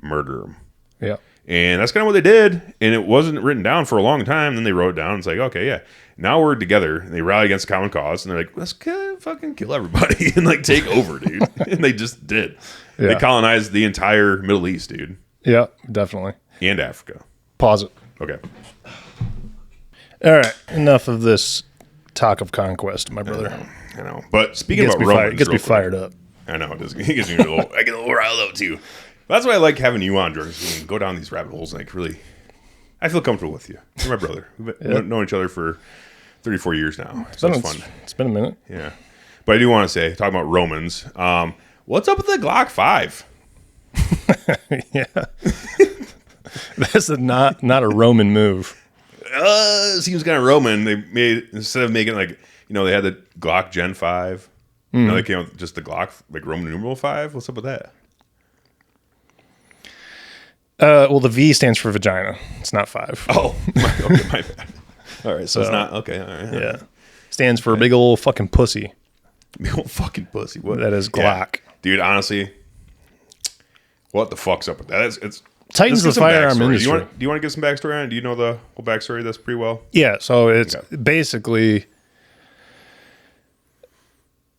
murder them. Yeah. And that's kind of what they did. And it wasn't written down for a long time. Then they wrote it down. It's like, okay, yeah. Now we're together. And they rally against a common cause. And they're like, let's fucking kill everybody and like take over, dude. And they just did. Yeah. They colonized the entire Middle East, dude. Yeah, definitely. And Africa. Pause it. Okay. All right. Enough of this talk of conquest, my brother. I know. But speaking about Romans, it gets me fired up. I know it does. It gets me I get a little riled up too. That's why I like having you on, Jordan. So we can go down these rabbit holes and like really, I feel comfortable with you. You're my brother. We've been known each other for 34 years now. So it's fun. It's been a minute. Yeah. But I do want to say, talking about Romans, what's up with the Glock 5? Yeah. That's not a Roman move. Seems kind of Roman. They made, instead of making like, they had the Glock Gen 5. Now they came out with just the Glock, like Roman numeral 5. What's up with that? Well, the V stands for vagina. It's not 5. Oh, okay, my bad. All right, so it's not, okay, all right. Yeah. Stands for big old fucking pussy. Big old fucking pussy. What? That is Glock. Yeah. Dude, honestly, what the fuck's up with that? It's tightens the firearm industry. Do you want to give some backstory on it? Do you know the whole backstory of this pretty well? Yeah, so it's basically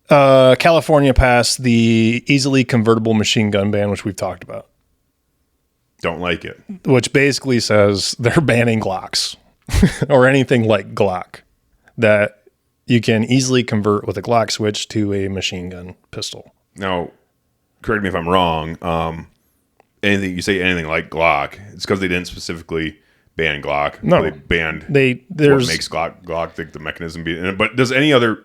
California passed the easily convertible machine gun ban, which we've talked about. Don't like it. Which basically says they're banning Glocks or anything like Glock that you can easily convert with a Glock switch to a machine gun pistol. Now, correct me if I'm wrong. Anything like Glock, it's because they didn't specifically ban Glock. No, they banned what makes Glock the mechanism be. But does any other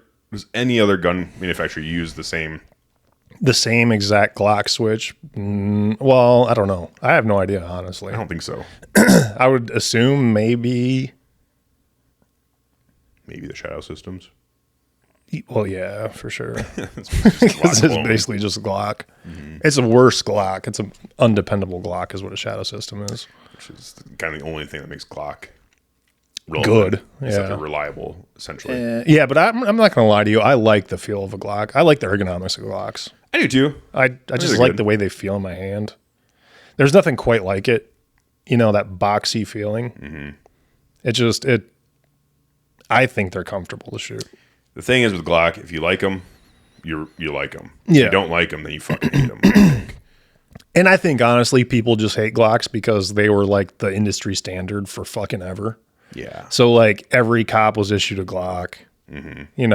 gun manufacturer use the same exact Glock switch? Well, I don't know. I have no idea, honestly. I don't think so. I would assume maybe the Shadow Systems. Well, yeah, for sure. It's basically just Glock. Mm-hmm. It's a worse Glock. It's an undependable Glock is what a Shadow System is. Which is kind of the only thing that makes Glock good. It's like a reliable, essentially. Yeah, but I'm not going to lie to you. I like the feel of a Glock. I like the ergonomics of Glocks. I do too. I just like the way they feel in my hand. There's nothing quite like it. That boxy feeling. Mm-hmm. I think they're comfortable to shoot. The thing is with Glock, if you like them, you like them. Yeah. If you don't like them, then you fucking hate them. I think. And I think, honestly, people just hate Glocks because they were like the industry standard for fucking ever. Yeah. So, like, every cop was issued a Glock. Mm-hmm.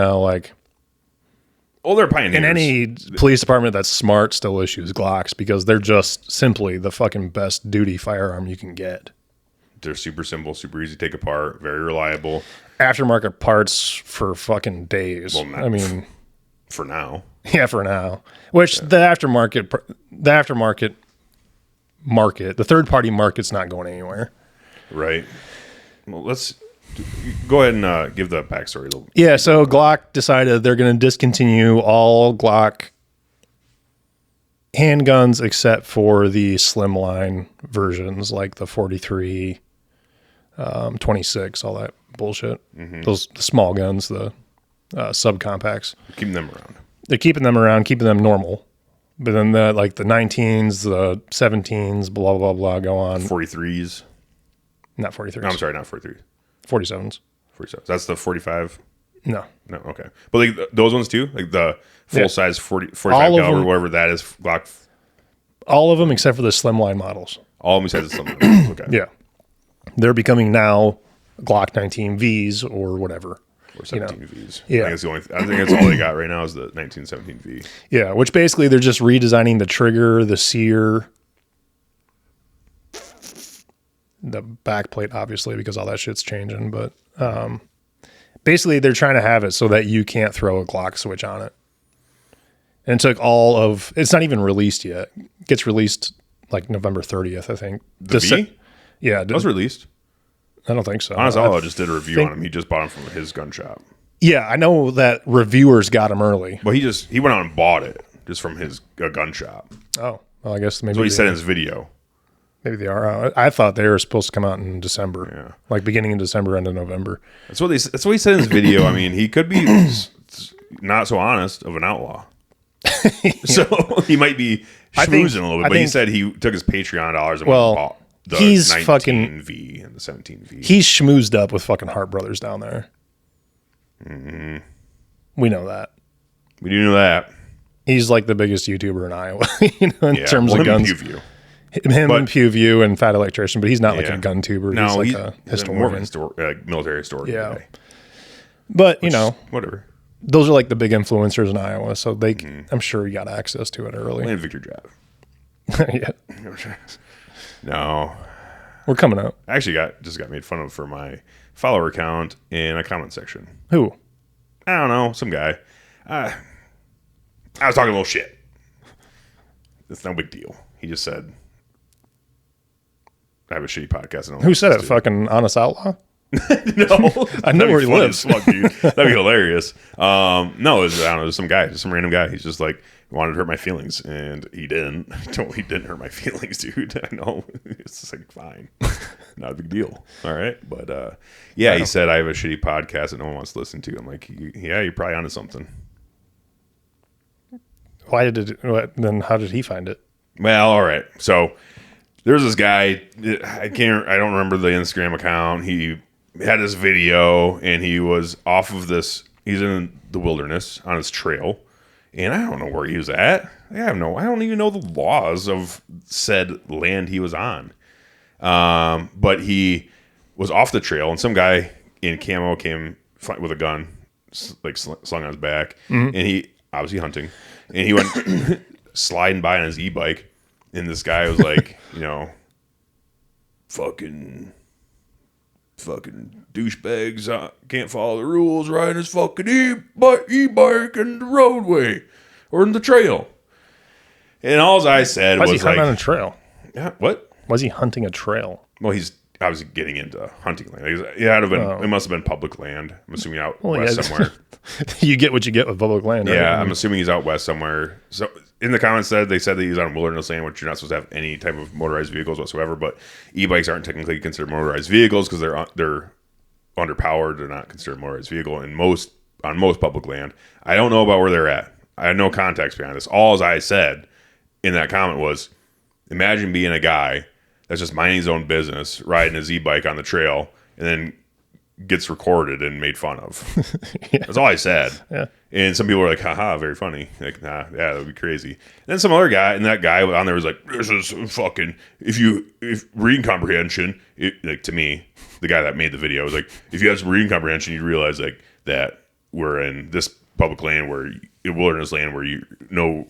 Oh, they're pioneers. And any police department that's smart still issues Glocks because they're just simply the fucking best duty firearm you can get. They're super simple, super easy to take apart, very reliable. Aftermarket parts for fucking days. Well, for now. Yeah, for now. Which the aftermarket market, the third party market's not going anywhere. Right. Well, let's go ahead and give the backstory. Yeah, so Glock decided they're going to discontinue all Glock handguns except for the slimline versions like the 43, 26, all that bullshit. Mm-hmm. Those small guns, the subcompacts. Keeping them around. They're keeping them around, keeping them normal. But then the 19s, the 17s, blah, blah, blah, go on. 43s. Not 43s. No, I'm sorry, not 43s. 47s. 47s. That's the 45? No, okay. But like those ones too? Like the full-size 45 caliber, whatever that is, Glock. All of them except for the slimline models. All of them except the slimline. Okay. Yeah. They're becoming now Glock 19 Vs or whatever. Or 17 Vs. Yeah. I think that's all they got right now is the 1917 V. Yeah, which basically they're just redesigning the trigger, the sear, the back plate, obviously, because all that shit's changing. But basically they're trying to have it so that you can't throw a Glock switch on it. And it took all of, it's not even released yet. It gets released like November 30th, I think. The V? Yeah. It was released. I don't think so. Honest Outlaw just did a review on him. He just bought him from his gun shop. Yeah, I know that reviewers got him early. Well, he went out and bought it just from his gun shop. Oh, well, I guess maybe. That's what he said in his video. Maybe they are out. I thought they were supposed to come out in December. Yeah. Like beginning in December, end of November. That's what he said in his video. I mean, he could be not so honest of an outlaw. So he might be schmoozing a little bit, but he said he took his Patreon dollars and bought the 19V and the 17V. He's schmoozed up with fucking Hart Brothers down there. Mm-hmm. We know that. We do know that. He's like the biggest YouTuber in Iowa, in terms of guns. Him and Pewview and Fat Electrician, but he's not like a gun tuber. No, he's like a historian. More of a military historian. Yeah. Guy. But, whatever. Those are like the big influencers in Iowa, so I'm sure he got access to it early. And Victor Job. Yeah. No. We're coming up. I actually got made fun of for my follower count in a comment section. Who? I don't know. Some guy. I was talking a little shit. It's no big deal. He just said, I have a shitty podcast. And who said it? Fucking Honest Outlaw? No. I know where he lives. Fuck, dude. That'd be hilarious. No, it was, I don't know, it was some random guy. He's just like, wanted to hurt my feelings, and he didn't. He didn't hurt my feelings, dude. I know. It's just like, fine. Not a big deal. All right. But yeah, he said, I have a shitty podcast that no one wants to listen to. I'm like, yeah, you're probably onto something. Then how did he find it? Well, all right. So there's this guy. I don't remember the Instagram account. He had this video, and he was off of this. He's in the wilderness on his trail, and I don't know where he was at. I don't even know the laws of said land he was on. But he was off the trail, and some guy in camo came with a gun, like slung on his back, and he obviously hunting, and he went sliding by on his e-bike, and this guy was like, fucking douchebags can't follow the rules, riding his fucking e-bike in the roadway or in the trail. And all I said was, he hunting on a trail? Yeah, what? Was he hunting a trail? Well, he's obviously getting into hunting land. It must have been public land. I'm assuming out west somewhere. You get what you get with public land. Yeah, right? I'm assuming he's out west somewhere. So in the comments they said that he's on wilderness land, which you're not supposed to have any type of motorized vehicles whatsoever. But e-bikes aren't technically considered motorized vehicles because they're underpowered. They're not considered a motorized vehicle on most public land. I don't know about where they're at. I have no context behind this. All I said in that comment was, imagine being a guy that's just minding his own business, riding his e-bike on the trail, and then gets recorded and made fun of. Yeah. That's all I said. Yeah. And some people were like, haha, very funny. Like, nah, yeah, that would be crazy. And then some other guy, and that guy on there was like, this is fucking, if reading comprehension, like to me, the guy that made the video was like, if you have some reading comprehension, you'd realize like that we're in this public land in wilderness land where no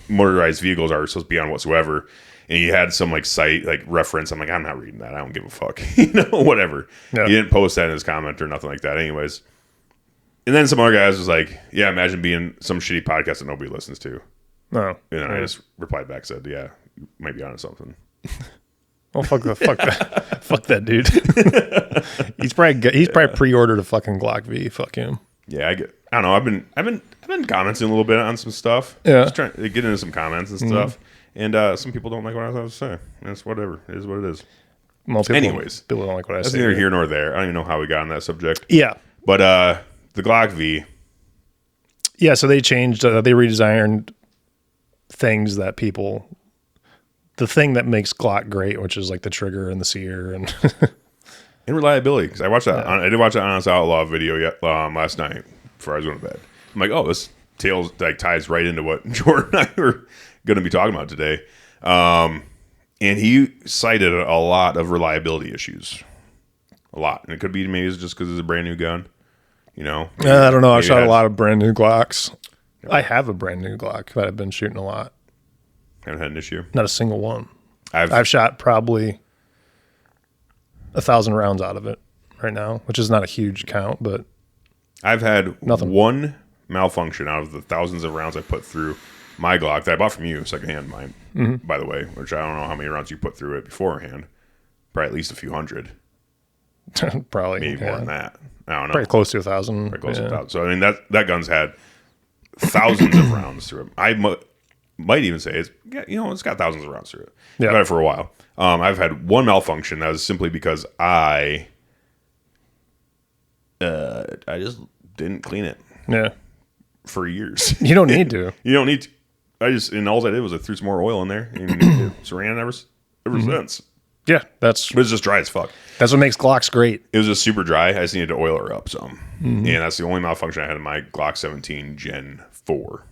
motorized vehicles are supposed to be on whatsoever. And you had some site reference. I'm like, I'm not reading that. I don't give a fuck. Whatever. Yeah. He didn't post that in his comment or nothing like that anyways. And then some other guys was like, yeah, imagine being some shitty podcast that nobody listens to. No. And then I just replied back, said, yeah, you might be onto something. Well, fuck that dude. He's probably pre-ordered a fucking Glock V. Fuck him. Yeah, I don't know. I've been commenting a little bit on some stuff. Yeah. Just trying to get into some comments and stuff. And some people don't like what I have to say. That's whatever. It is what it is. Well, anyways, people don't like what I say. That's neither here nor there. I don't even know how we got on that subject. Yeah. But the Glock V. Yeah, so they changed, they redesigned things that the thing that makes Glock great, which is like the trigger and the sear and reliability. Because I watched that. I did watch that Honest Outlaw video last night before I was going to bed. I'm like, oh, this ties right into what Jordan and I were going to be talking about today. And he cited a lot of reliability issues. A lot. And it could be maybe it's just because it's a brand new gun. I don't know. I've shot a lot of brand new Glocks. I have a brand new Glock that I've been shooting a lot. Haven't had an issue? Not a single one. I've shot probably 1,000 rounds out of it right now, which is not a huge count, but I've had nothing. one malfunction out of the thousands of rounds I put through my Glock that I bought from you, secondhand mine, by the way, which I don't know how many rounds you put through it beforehand. Probably at least a few hundred. Probably. Maybe more than that. I don't know. Probably close to 1,000. Probably close to 1,000. So, I mean, that gun's had thousands of rounds through it. I might even say it's got thousands of rounds through it. Yeah. I've had it for a while. I've had one malfunction that was simply because I just didn't clean it for years. You don't need to. You don't need to. And all I did was I threw some more oil in there and it's ran ever since. Yeah, But it's just dry as fuck. that's what makes Glocks great. It was just super dry. I just needed to oil her up some. And that's the only malfunction I had in my Glock 17 Gen 4.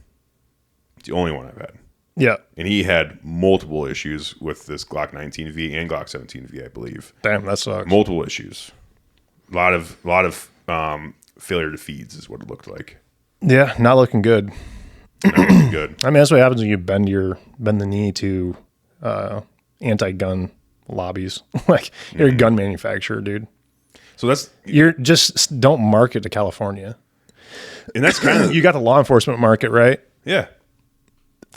It's the only one I've had. Yeah. And he had multiple issues with this Glock 19V and Glock 17V, I believe. Damn, that sucks. Multiple issues. A lot of failure to feeds is what it looked like. Yeah, not looking good. Not really good. I mean, that's what happens when you bend the knee to anti-gun lobbies. Like, you're a gun manufacturer, dude. So You're just don't market to California. and that's kind of You got the law enforcement market, right? yeah.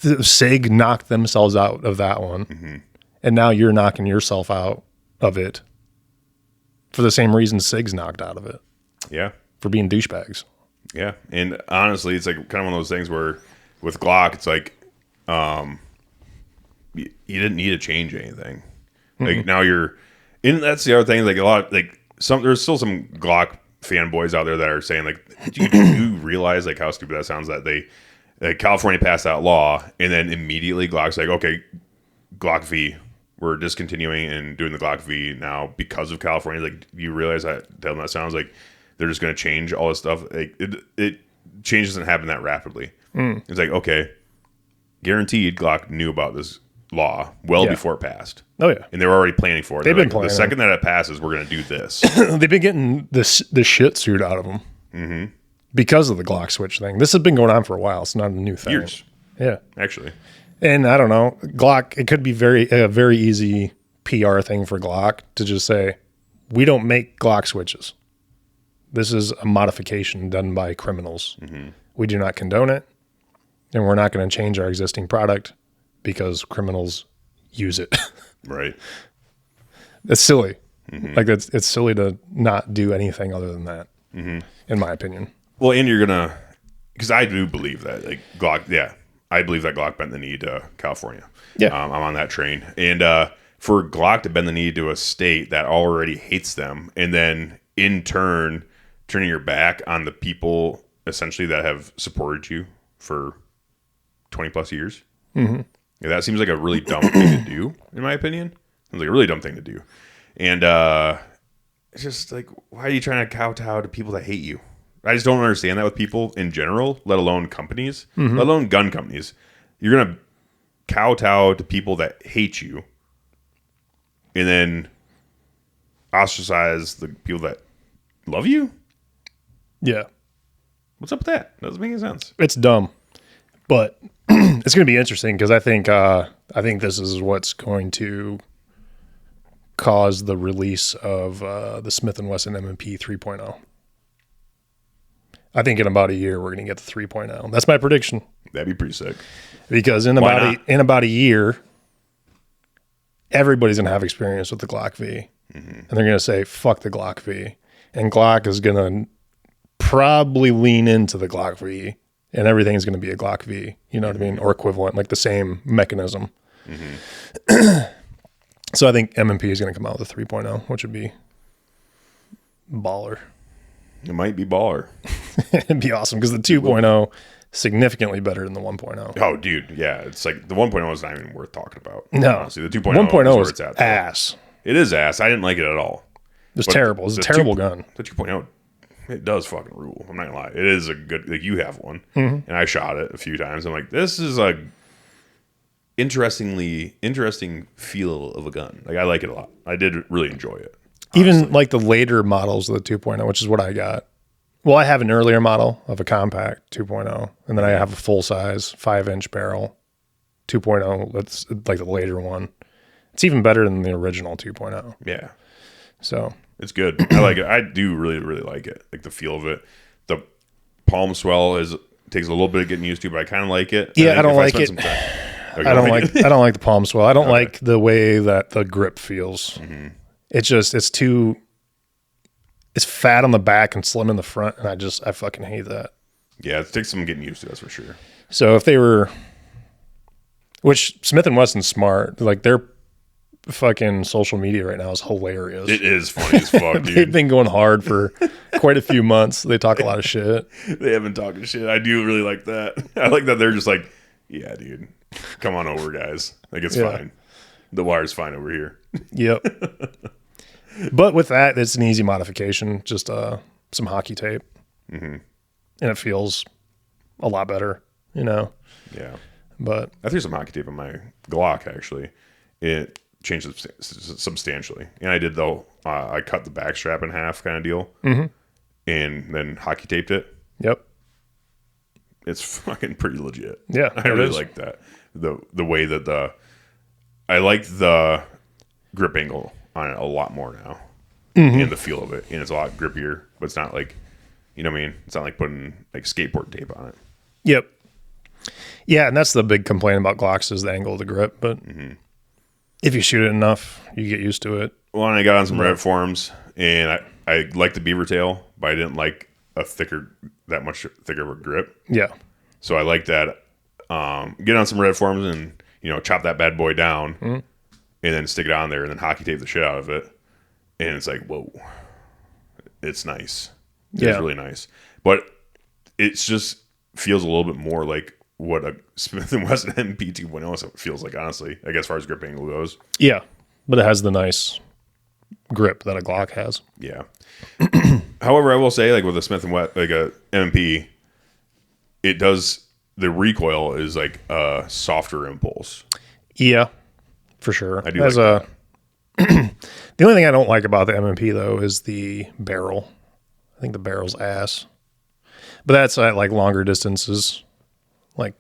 The SIG knocked themselves out of that one. And now you're knocking yourself out of it for the same reason SIG's knocked out of it, Yeah. for being douchebags. Yeah. And honestly, it's like kind of one of those things where with Glock, it's like you didn't need to change anything. Like now and that's the other thing, like there's still some Glock fanboys out there that are saying like, do you realize like how stupid that sounds that California passed that law and then immediately Glock's like, okay, Glock V, we're discontinuing and doing the Glock V now because of California. Like, do you realize that sounds like they're just going to change all this stuff? Like, it change doesn't happen that rapidly. It's like, okay, guaranteed Glock knew about this law before it passed. Oh, yeah. And they were already planning for it. They've been like, planning. The second that it passes, we're going to do this. They've been getting the shit suit out of them because of the Glock switch thing. This has been going on for a while. It's not a new thing. Years, Yeah. actually. And I don't know, Glock, it could be a very easy PR thing for Glock to just say, we don't make Glock switches. This is a modification done by criminals. We do not condone it. And we're not going to change our existing product because criminals use it. Right. It's silly. Like it's silly to not do anything other than that, in my opinion. Well, and you're going to, because I do believe that, like Glock, I believe that Glock bent the knee to California. Yeah. I'm on that train. And for Glock to bend the knee to a state that already hates them and then in turn turning your back on the people essentially that have supported you for 20 plus years. Yeah, that seems like a really dumb thing to do, in my opinion. Seems like a really dumb thing to do. And it's just like, why are you trying to kowtow to people that hate you? I just don't understand that with people in general, let alone companies, let alone gun companies. You're going to kowtow to people that hate you and then ostracize the people that love you? Yeah. What's up with that? Doesn't make any sense. It's dumb, but it's going to be interesting because I think this is what's going to cause the release of the Smith & Wesson M&P 3.0. I think in about a year we're going to get the 3.0. That's my prediction. That'd be pretty sick. Because in about a year, everybody's going to have experience with the Glock V, and they're going to say fuck the Glock V, and Glock is going to probably lean into the Glock V, and everything's going to be a Glock V. You know what I mean, or equivalent, like the same mechanism. So I think M&P is going to come out with a 3.0, which would be baller. It might be baller. It'd be awesome because the 2.0 significantly better than the 1.0. Oh, dude, yeah. It's like the 1.0 is not even worth talking about. No. Honestly, the 2.0 is where it's at. Ass. It is ass. I didn't like it at all. It's terrible. It's a terrible gun. The 2.0, it does fucking rule. I'm not gonna lie. It is a good, like you have one. And I shot it a few times. I'm like, this is a interesting feel of a gun. Like I like it a lot. I did really enjoy it. Honestly. Even like the later models of the 2.0, which is what I got. Well, I have an earlier model of a compact 2.0, and then I have a full-size 5-inch barrel 2.0. That's like the later one. It's even better than the original 2.0. Yeah. So it's good. I like it. I do really, really like it. Like the feel of it. palm swell takes a little bit of getting used to, but I kind of like it. Yeah, I don't like it. I don't like the palm swell. I don't like the way that the grip feels. Mm-hmm. It's fat on the back and slim in the front, and I fucking hate that. Yeah, it takes some getting used to, that's for sure. So if they were, which Smith & Wesson's smart, like their fucking social media right now is hilarious. It is funny as fuck, dude. They've been going hard for quite a few months. They talk a lot of shit. They have been talking shit. I do really like that. I like that they're just like, yeah, dude, come on over, guys. Like, it's fine. The wire's fine over here. Yep. But with that, it's an easy modification. Just some hockey tape. Mm-hmm. And it feels a lot better, Yeah. But I threw some hockey tape on my Glock, actually. It changed it substantially. And I did, though, I cut the back strap in half kind of deal. Mm-hmm. And then hockey taped it. Yep. It's fucking pretty legit. Yeah. I really like that. The way that I like the grip angle on it a lot more now. Mm-hmm. And the feel of it. And it's a lot grippier, but it's not like, you know what I mean? It's not like putting like skateboard tape on it. Yep. Yeah, and that's the big complaint about Glocks is the angle of the grip. But if you shoot it enough, you get used to it. Well, and I got on some Reddit forums, and I liked the beaver tail, but I didn't like that much thicker of a grip. Yeah. So I like that. Get on some Reddit forums and, chop that bad boy down and then stick it on there and then hockey tape the shit out of it. And it's like, whoa, it's nice. It's really nice. But it just feels a little bit more like what a Smith & Wesson MP 2.0 feels like, honestly, I guess as far as grip angle goes. Yeah, but it has the nice grip that a Glock has. Yeah. However, I will say, like with a Smith & Wesson, like a MP, the recoil is like a softer impulse. Yeah, for sure. I do like that. The only thing I don't like about the MMP, though, is the barrel. I think the barrel's ass. But that's at like longer distances. Like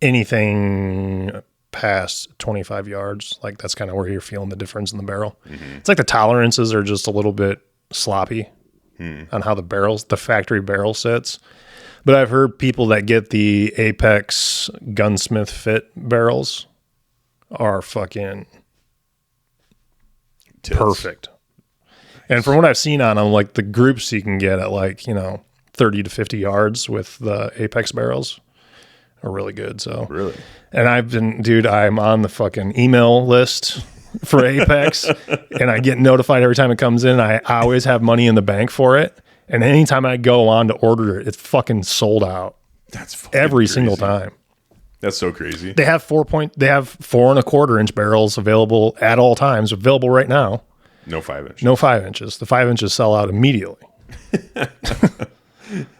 anything past 25 yards, like that's kind of where you're feeling the difference in the barrel. Mm-hmm. It's like the tolerances are just a little bit sloppy on how the factory barrel sits. But I've heard people that get the Apex Gunsmith Fit barrels are fucking tits. Perfect. And from what I've seen on them, like the groups you can get at like, 30 to 50 yards with the Apex barrels are really good. So really, and I'm on the fucking email list for Apex and I get notified every time it comes in. I always have money in the bank for it. And anytime I go on to order it, it's fucking sold out. That's fucking every crazy. Single time. That's so crazy. They have 4.25 inch barrels available at all times, available right now. No 5 inch. No 5 inches. The 5 inches sell out immediately.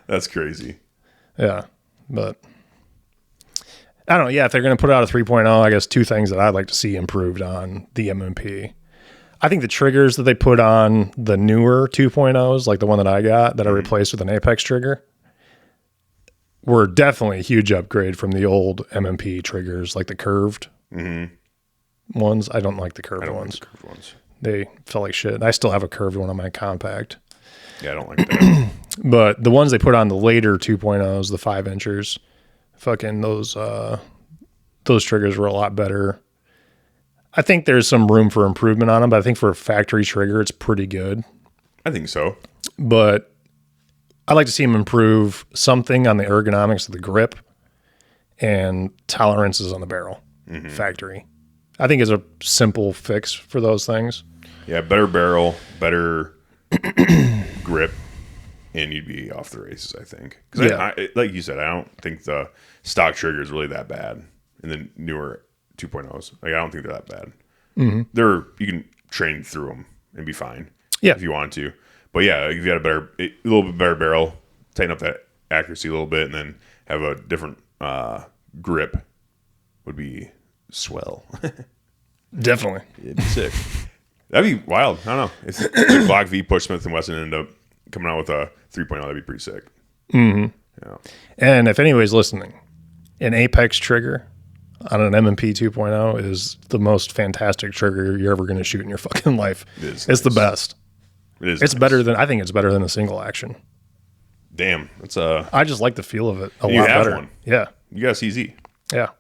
That's crazy. Yeah. But I don't know. Yeah. If they're going to put out a 3.0, I guess two things that I'd like to see improved on the MMP. I think the triggers that they put on the newer 2.0s, like the one that I got that I replaced with an Apex trigger, were definitely a huge upgrade from the old MMP triggers, like the curved ones. I don't like the curved ones. Like the curved ones. They felt like shit. I still have a curved one on my compact. Yeah, I don't like that. But the ones they put on the later 2.0s, the 5 inchers, fucking those triggers were a lot better. I think there's some room for improvement on them, but I think for a factory trigger, it's pretty good. I think so. But I'd like to see them improve something on the ergonomics of the grip and tolerances on the barrel factory. I think it's a simple fix for those things. Yeah, better barrel, better grip, and you'd be off the races, I think. Because I, like you said, I don't think the stock trigger is really that bad in the newer 2.0s. Like, I don't think they're that bad. You can train through them and be fine if you want to. But yeah, if you got a little bit better barrel, tighten up that accuracy a little bit, and then have a different grip would be swell. Definitely. It'd be sick. That'd be wild. I don't know. If the Glock V pushed Smith & Wesson and ended up coming out with a 3.0, that'd be pretty sick. Mm-hmm. Yeah. And if anybody's listening, an Apex trigger on an MMP 2.0 is the most fantastic trigger you're ever going to shoot in your fucking life. It's the best. It is. It's nice. I think it's better than a single action. Damn, that's I just like the feel of it a you lot have better. one. Yeah. You got a CZ. Yeah.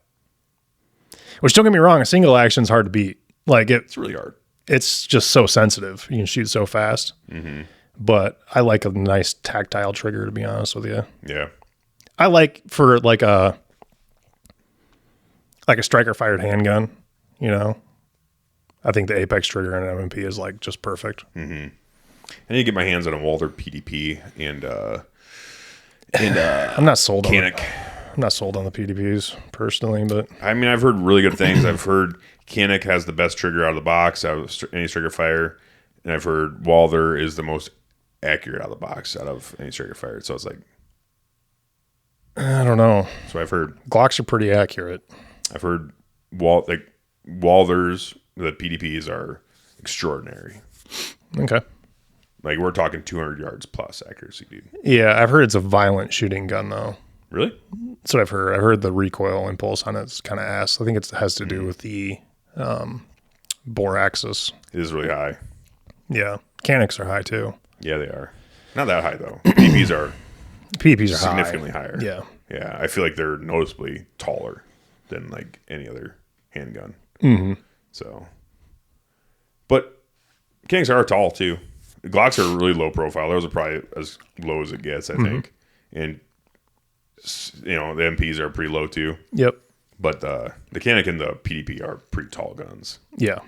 Which, don't get me wrong, a single action's hard to beat. Like It's really hard. it's just so sensitive. You can shoot so fast. Mm-hmm. But I like a nice tactile trigger, to be honest with you. Yeah. I like for like a striker fired handgun, you know. I think the Apex trigger and M&P is like just perfect. Mm-hmm. I need to get my hands on a Walther PDP and I'm not sold Canic. I'm not sold on the PDPs personally, but I mean, I've heard really good things. I've heard Canic has the best trigger out of the box out of any trigger fire, and I've heard Walther is the most accurate out of the box out of any trigger fire. So it's like, I don't know. So I've heard Glocks are pretty accurate. I've heard Walthers, the PDPs are extraordinary. Okay. Like we're talking 200 yards plus accuracy, dude. Yeah, I've heard it's a violent shooting gun though. Really? That's what I've heard. I heard the recoil impulse on it's kind of ass. I think it has to do with the bore axis. It is really high. Yeah. Canics are high too. Yeah, they are. Not that high though. PDPs are significantly higher. Yeah. Yeah. I feel like they're noticeably taller than like any other handgun. Mm-hmm. So, but Canics are tall too. The Glocks are really low profile. Those are probably as low as it gets, I think. And you know, the MPs are pretty low too. Yep. But the Canic and the PDP are pretty tall guns. Yeah.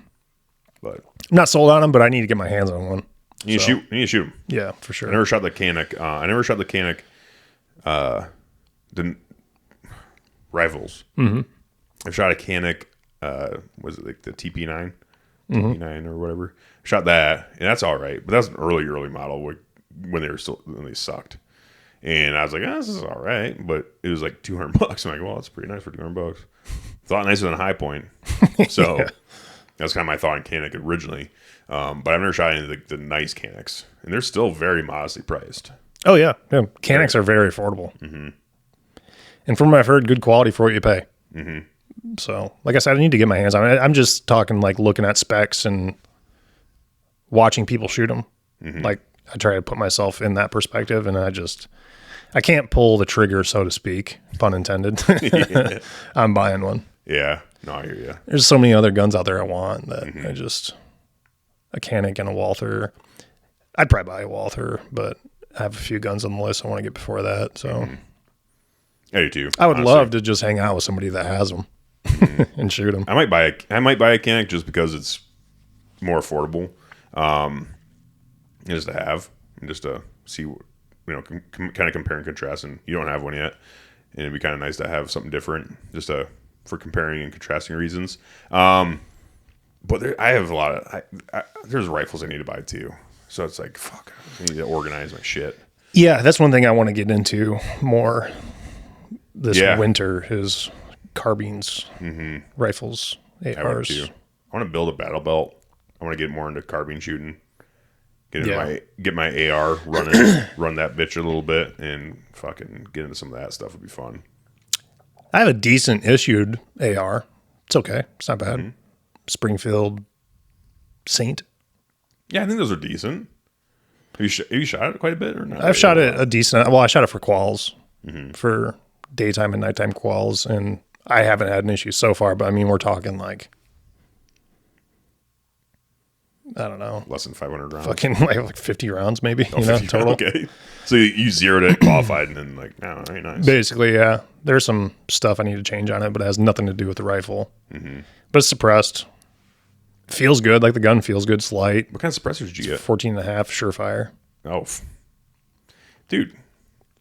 But I'm not sold on them, but I need to get my hands on one. you need to shoot them. Yeah, for sure. I never shot the Canic. The rifles. Mm-hmm. I shot a Canic. Was it like the TP9? TP9 or whatever. Shot that, and that's all right. But that's an early model when they sucked. And I was like, this is all right. But it was like $200. I'm like, well, that's pretty nice for $200. Thought nicer than a High Point. So that's kind of my thought on Canic originally. But I've never shot any of the nice Canics. And they're still very modestly priced. Oh, yeah. Canics are very affordable. Mm-hmm. And from what I've heard, good quality for what you pay. Mm-hmm. So, like I said, I need to get my hands on it. I'm just talking like looking at specs and watching people shoot them. Mm-hmm. Like I try to put myself in that perspective, and I can't pull the trigger, so to speak, pun intended. I'm buying one. Yeah. No, I hear you. There's so many other guns out there I want that a Canic and a Walther. I'd probably buy a Walther, but I have a few guns on the list I want to get before that. So I do too. I would love to just hang out with somebody that has them and shoot them. I might buy a Canic just because it's more affordable, just to have and just to see, kind of compare and contrast. And you don't have one yet, and it'd be kind of nice to have something different, just for comparing and contrasting reasons. But I have a lot of there's rifles I need to buy too. So it's like, fuck, I need to organize my shit. Yeah, that's one thing I want to get into more this winter is carbines, rifles, ARs. I want to. I want to build a battle belt. I want to get more into carbine shooting. Get my AR running, run that bitch a little bit, and fucking get into some of that stuff would be fun. I have a decent issued AR. It's okay. It's not bad. Mm-hmm. Springfield Saint. Yeah, I think those are decent. Have you shot it quite a bit or not? I've shot it a decent. Well, I shot it for quals, for daytime and nighttime quals, and I haven't had an issue so far. But I mean, we're talking like, I don't know, less than 500 rounds. Fucking like 50 rounds, maybe. 50 total. Okay, so you zeroed it, qualified, and then like, no, very nice. Basically, yeah. There's some stuff I need to change on it, but it has nothing to do with the rifle. Mm-hmm. But it's suppressed. Feels good. Like the gun feels good. It's light. What kind of suppressors did you get? 14.5 Surefire. Oh, dude,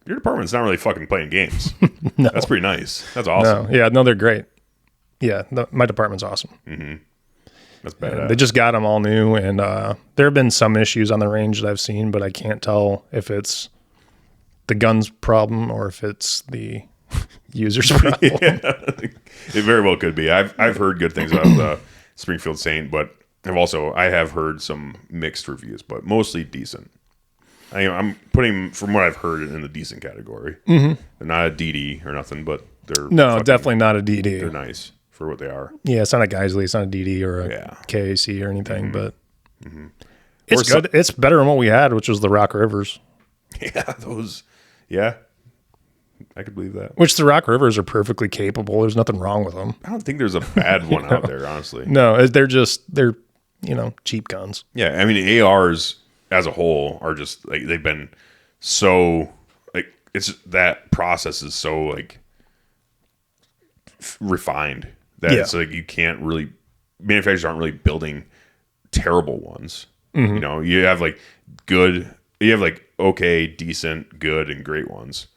your department's not really fucking playing games. No, that's pretty nice. That's awesome. No, they're great. Yeah, my department's awesome. Mm-hmm. That's badass. They just got them all new, and there have been some issues on the range that I've seen, but I can't tell if it's the gun's problem or if it's the user's problem. Yeah, it very well could be. I've heard good things about the Springfield Saint, but I have heard some mixed reviews, but mostly decent. I'm putting, from what I've heard, in the decent category. Mm-hmm. They're not a DD or nothing, but they're definitely not a DD. They're nice for what they are. Yeah, it's not a Geisley, it's not a DD or a KAC or anything, but it's good. It's better than what we had, which was the Rock Rivers. Yeah, those. Yeah. I could believe that. Which the Rock Rivers are perfectly capable. There's nothing wrong with them. I don't think there's a bad one out there, honestly. No, they're cheap guns. Yeah, I mean, ARs as a whole are just like they've been so like it's that process is so like refined that it's like you can't really manufacturers aren't really building terrible ones. You know, you have like okay, decent, good, and great ones,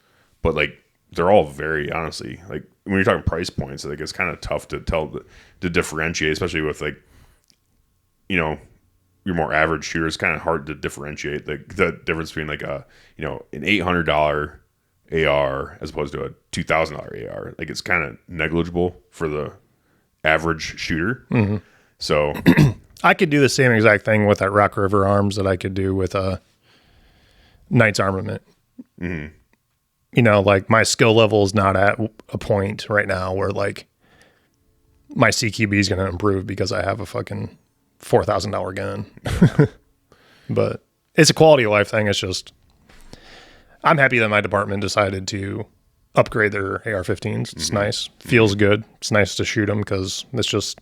but like they're all very honestly like when you're talking price points, I think it's kind of tough to to differentiate, especially with like your more average shooter. It's kind of hard to differentiate the difference between like an $800 AR as opposed to a $2,000 AR. Like it's kind of negligible for the average shooter. So I could do the same exact thing with that Rock River arms that I could do with a Knight's Armament. Like my skill level is not at a point right now where like my CQB is going to improve because I have a fucking $4,000 gun. But it's a quality of life thing. It's just, I'm happy that my department decided to upgrade their AR-15s. It's nice. Feels good. It's nice to shoot them because it's just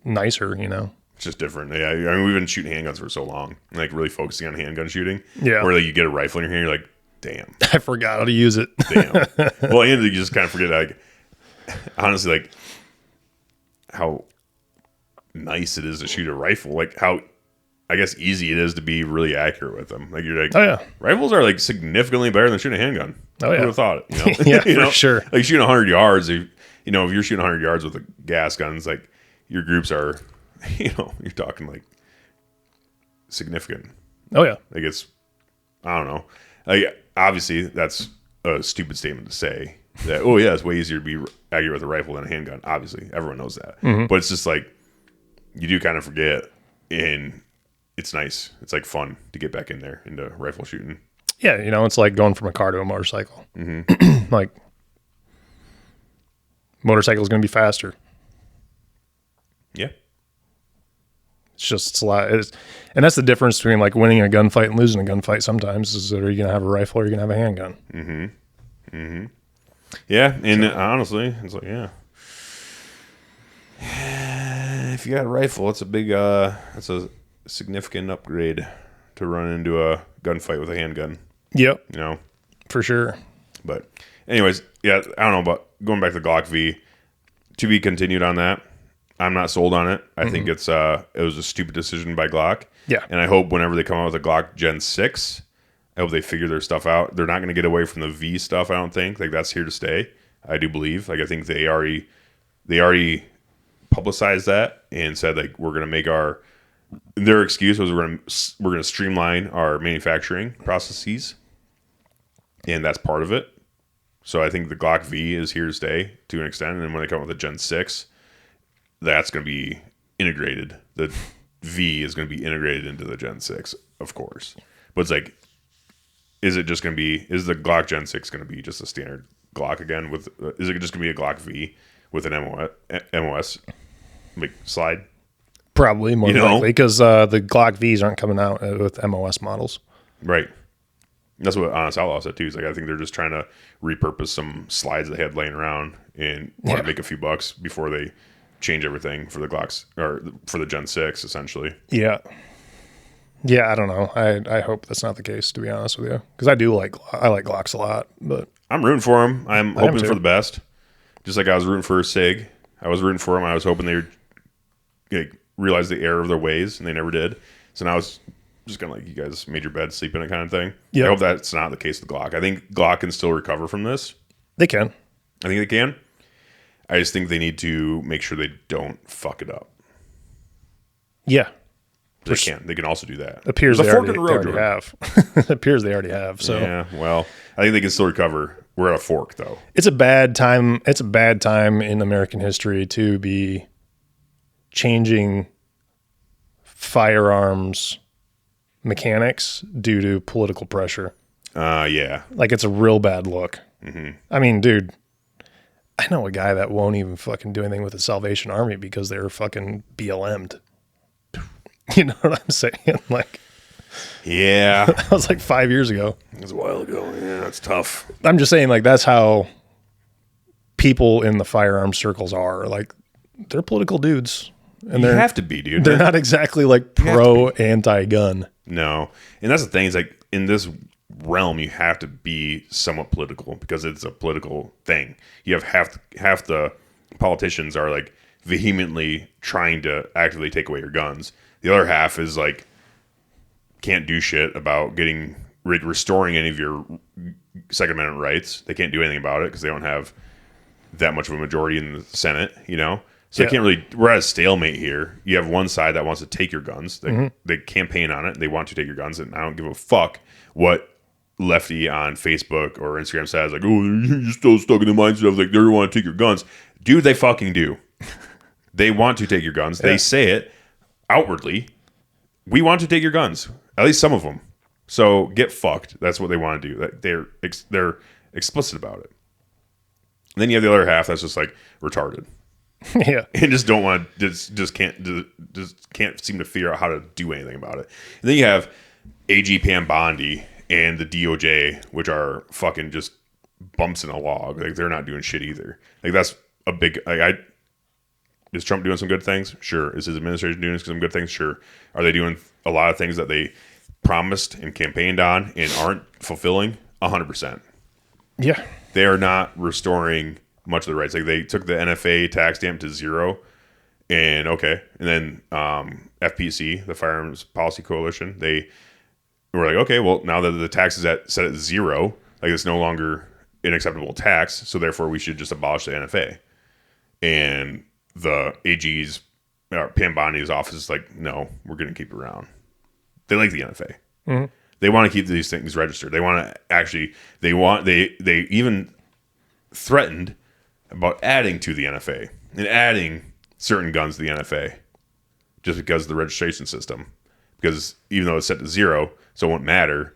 nicer, It's just different. Yeah, I mean, we've been shooting handguns for so long, like really focusing on handgun shooting. Yeah. Where like you get a rifle in your hand, you're like, damn. I forgot how to use it. Damn. Well, and you just kind of forget, like, honestly, like how nice it is to shoot a rifle. Like how, I guess, easy it is to be really accurate with them. Like you're like, oh yeah, rifles are like significantly better than shooting a handgun. Oh yeah, who would have thought it? Yeah, for sure. Like shooting 100 yards. If you're shooting 100 yards with the gas guns, like your groups are, you're talking like significant. Oh yeah, like it's, I don't know. Like obviously that's a stupid statement to say that. Oh yeah, it's way easier to be accurate with a rifle than a handgun. Obviously, everyone knows that. But it's just like you do kind of forget, and it's nice. It's like fun to get back in there into rifle shooting. Yeah, it's like going from a car to a motorcycle. Like motorcycle is going to be faster. Yeah. It's a lot. And that's the difference between like winning a gunfight and losing a gunfight sometimes is that are you going to have a rifle or are you going to have a handgun? Yeah, and honestly, it's like, yeah. If you got a rifle, it's a big, it's a significant upgrade to run into a gunfight with a handgun. Yep. For For sure. But anyways, yeah, I don't know, but going back to the Glock V, to be continued on that. I'm not sold on it. I think it was a stupid decision by Glock. Yeah. And I hope whenever they come out with a Glock Gen 6, I hope they figure their stuff out. They're not going to get away from the V stuff, I don't think. Like that's here to stay. I do believe. Like I think they already publicized that and said like we're going to make their excuse was we're going to streamline our manufacturing processes. And that's part of it. So I think the Glock V is here to stay to an extent. And then when they come out with the Gen 6, that's going to be integrated. The V is going to be integrated into the Gen 6, of course. But it's like, is the Glock Gen 6 going to be just a standard Glock again? Is it just going to be a Glock V with an MOS like slide? Probably more likely because the Glock Vs aren't coming out with MOS models. Right. That's what Honest Outlaw said too. Is like I think they're just trying to repurpose some slides they had laying around and want to make a few bucks before they change everything for the Glocks or for the Gen 6 essentially. Yeah. Yeah, I don't know. I hope that's not the case, to be honest with you, because I like Glocks a lot, but I'm rooting for them. I'm hoping for the best. Just like I was rooting for SIG. I was rooting for them. I was hoping they would realize the error of their ways, and they never did. So now it's just kind of like you guys made your bed, sleep in it kind of thing. Yep. I hope that's not the case with Glock. I think Glock can still recover from this. They can. I think they can. I just think they need to make sure they don't fuck it up. Yeah. They can. They can also do that. Appears they already have. Appears they already have. So yeah. Well, I think they can still recover. We're at a fork, though. It's a bad time. It's a bad time in American history to be changing firearms mechanics due to political pressure. Yeah. Like it's a real bad look. I mean, dude, I know a guy that won't even fucking do anything with the Salvation Army because they're fucking BLM'd. You know what I'm saying? Like, Yeah. That was like 5 years ago. It was a while ago. Yeah, that's tough. I'm just saying, like, that's how people in the firearms circles are. Like, they're political dudes. And You they're have to be, dude. They're not exactly like pro anti-gun. No. And that's the thing, is like in this realm you have to be somewhat political because it's a political thing. You have half the politicians are like vehemently trying to actively take away your guns. The other half is like can't do shit about getting restoring any of your Second Amendment rights. They can't do anything about it because they don't have that much of a majority in the Senate, you know? So they can't really, we're at a stalemate here. You have one side that wants to take your guns. They campaign on it. They want to take your guns. And I don't give a fuck what lefty on Facebook or Instagram says. Like, oh, you're still stuck in the mindset of like, they want to take your guns. Dude, they fucking do. They want to take your guns. They say it outwardly. We want to take your guns. At least some of them. So get fucked. That's what they want to do. They're explicit about it. And then you have the other half that's just like retarded. Yeah. And just don't want to just can't seem to figure out how to do anything about it. And then you have AG Pam Bondi and the DOJ, which are fucking just bumps in a log. Like they're not doing shit either. Like that's a big is Trump doing some good things? Sure. Is his administration doing some good things? Sure. Are they doing a lot of things that they promised and campaigned on and aren't fulfilling? 100%. Yeah. They are not restoring much of the rights. Like they took the NFA tax stamp to zero, and then FPC, the Firearms Policy Coalition, they were like, okay, well now that the tax is set at zero, like it's no longer an acceptable tax, so therefore we should just abolish the NFA. And the AG's Pam Bondi's office is like, no, we're going to keep it around. They like the NFA. Mm-hmm. They want to keep these things registered. They want to actually. They even threatened about adding to the NFA and adding certain guns to the NFA just because of the registration system. Because even though it's set to zero, so it won't matter.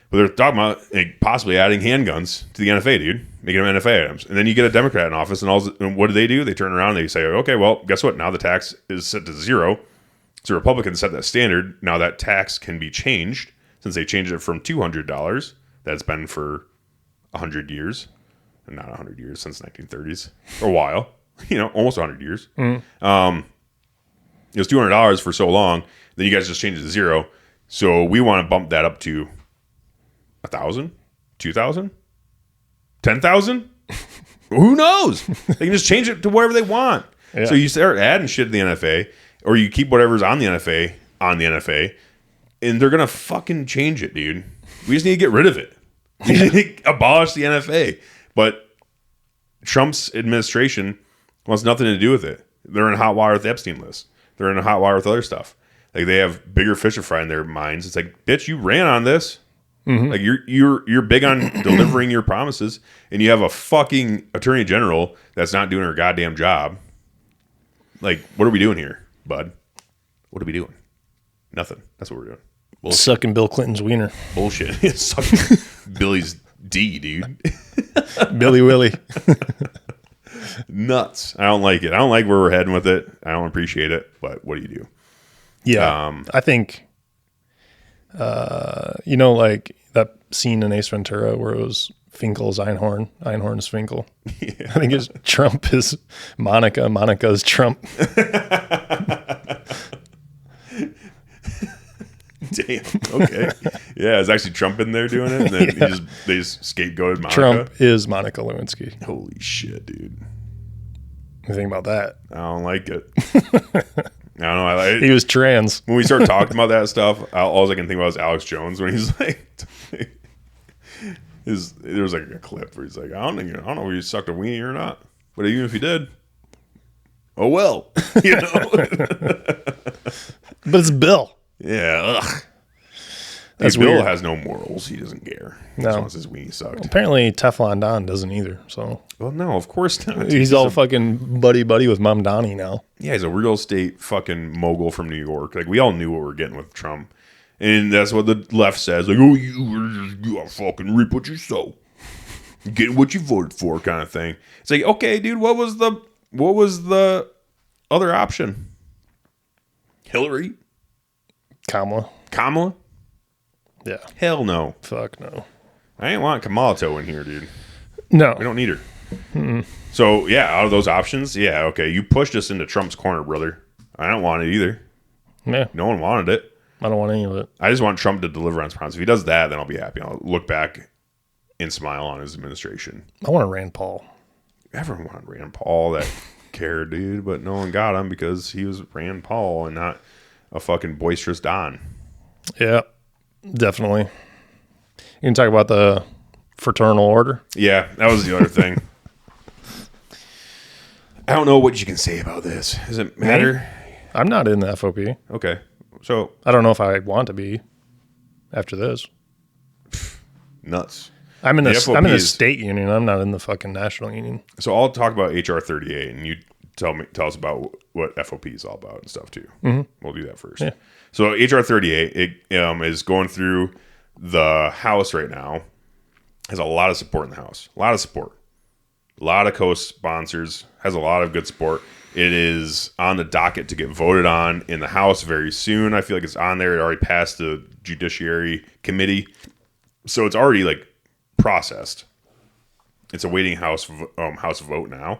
But they're talking about possibly adding handguns to the NFA, dude. Making them NFA items. And then you get a Democrat in office, and what do? They turn around and they say, okay, well, guess what? Now the tax is set to zero. So Republicans set that standard. Now that tax can be changed since they changed it from $200. That's been for 100 years. Not 100 years, since the 1930s. For a while. Almost 100 years. Mm-hmm. It was $200 for so long. Then you guys just changed it to zero. So we want to bump that up to 1,000, 2,000, 10,000. Who knows? They can just change it to whatever they want. Yeah. So you start adding shit to the NFA, or you keep whatever's on the NFA, and they're gonna fucking change it, dude. We just need to get rid of it. We need to abolish the NFA. But Trump's administration wants nothing to do with it. They're in hot water with the Epstein list. They're in a hot water with other stuff. Like they have bigger fish to fry in their minds. It's like, bitch, you ran on this. Mm-hmm. Like you're big on delivering your promises, and you have a fucking attorney general that's not doing her goddamn job. Like, what are we doing here, bud? What are we doing? Nothing. That's what we're doing. Bullshit. Sucking Bill Clinton's wiener. Bullshit. Sucking Billy's D, dude. Billy Willie. Nuts. I don't like it. I don't like where we're heading with it. I don't appreciate it. But what do you do? Yeah. I think, like that scene in Ace Ventura where it was Finkel's Einhorn, Einhorn's Finkel. Yeah. I think it's Trump is Monica, Monica's Trump. Damn. Okay. Yeah, it's actually Trump in there doing it, and then they just scapegoated Monica. Trump is Monica Lewinsky. Holy shit, dude. What do you think about that? I don't like it. I don't know. He was trans. When we start talking about that stuff, all I can think about is Alex Jones when he's like, there was like a clip where he's like, I don't know if you sucked a weenie or not, but even if you did, oh well, But it's Bill. Yeah. Ugh. That's Bill weird. Has no morals. He doesn't care. He just wants his weenie sucked. Well, apparently Teflon Don doesn't either. So. Well, no, of course not. He's all fucking buddy with Mom Donnie now. Yeah, he's a real estate fucking mogul from New York. Like we all knew what we were getting with Trump, and that's what the left says. Like, oh, you fucking reap what you sow, getting what you voted for, kind of thing. It's like, okay, dude, what was the other option? Hillary, Kamala. Yeah. Hell no. Fuck no. I ain't want Kamalato in here, dude. No. We don't need her. So, yeah, out of those options, yeah, okay. You pushed us into Trump's corner, brother. I don't want it either. Yeah. No one wanted it. I don't want any of it. I just want Trump to deliver on his promise. If he does that, then I'll be happy. I'll look back and smile on his administration. I want a Rand Paul. Everyone wanted Rand Paul that cared, dude, but no one got him because he was Rand Paul and not a fucking boisterous Don. Yeah, definitely. You can talk about the fraternal order. Yeah, that was the other thing. I don't know what you can say about this. Does it matter? I'm not in the FOP. Okay. So I don't know if I want to be after this. nuts. I'm in the FOP state union. I'm not in the fucking national union. So I'll talk about HR 38 and you tell us about what FOP is all about and stuff too. We'll do that first. Yeah. So HR 38 it is going through the House right now. Has a lot of support in the House. A lot of support. A lot of co-sponsors. Has a lot of good support. It is on the docket to get voted on in the House very soon. I feel like it's on there. It already passed the Judiciary Committee. So it's already like processed. It's awaiting House vote now.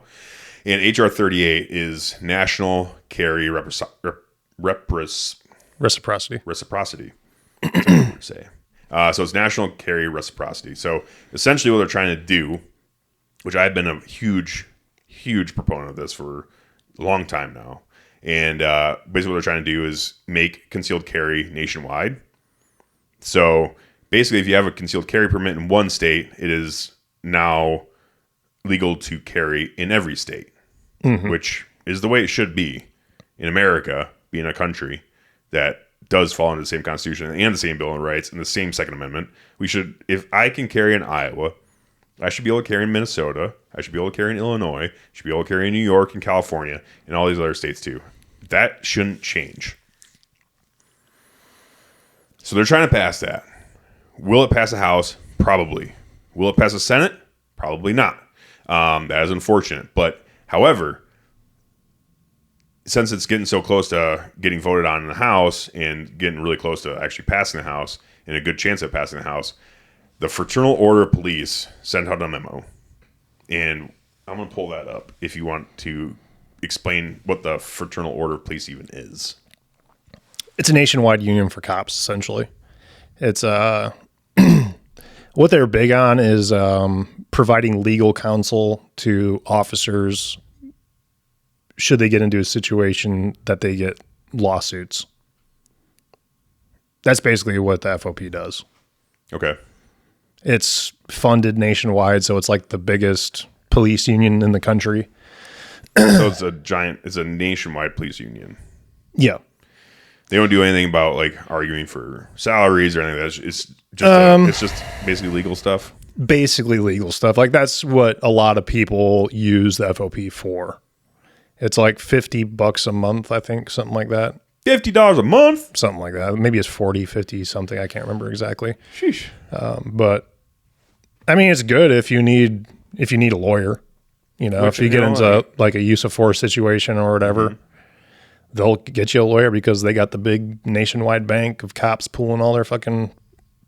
And HR 38 is National Carry Reciprocity. Reciprocity. That's what I'm going to say. So it's National Carry Reciprocity. So essentially what they're trying to do, which I've been a huge proponent of this for a long time now. And basically what they're trying to do is make concealed carry nationwide. So basically if you have a concealed carry permit in one state, it is now legal to carry in every state, which is the way it should be in America, being a country that does fall under the same Constitution and the same Bill of Rights and the same Second Amendment. We should, if I can carry in Iowa, I should be able to carry in Minnesota. I should be able to carry in Illinois. I should be able to carry in New York and California and all these other states too. That shouldn't change. So they're trying to pass that. Will it pass the House? Probably. Will it pass the Senate? Probably not. That is unfortunate. But however, since it's getting so close to getting voted on in the House and getting really close to actually passing the House and a good chance of passing the House, the Fraternal Order of Police sent out a memo. And I'm going to pull that up if you want to explain what the Fraternal Order of Police even is. It's a nationwide union for cops, essentially. It's what they're big on is providing legal counsel to officers should they get into a situation that they get lawsuits. That's basically what the FOP does. Okay. It's funded nationwide, so it's like the biggest police union in the country. So it's a nationwide police union. Yeah. They don't do anything about like arguing for salaries or anything. It's just basically legal stuff. Basically legal stuff. Like that's what a lot of people use the FOP for. It's like $50 a month, I think, something like that. $50 a month? Something like that. Maybe it's 40, 50, something. I can't remember exactly. Sheesh. But I mean, it's good if you need a lawyer. You know, if you get into like a use of force situation or whatever, they'll get you a lawyer because they got the big nationwide bank of cops pulling all their fucking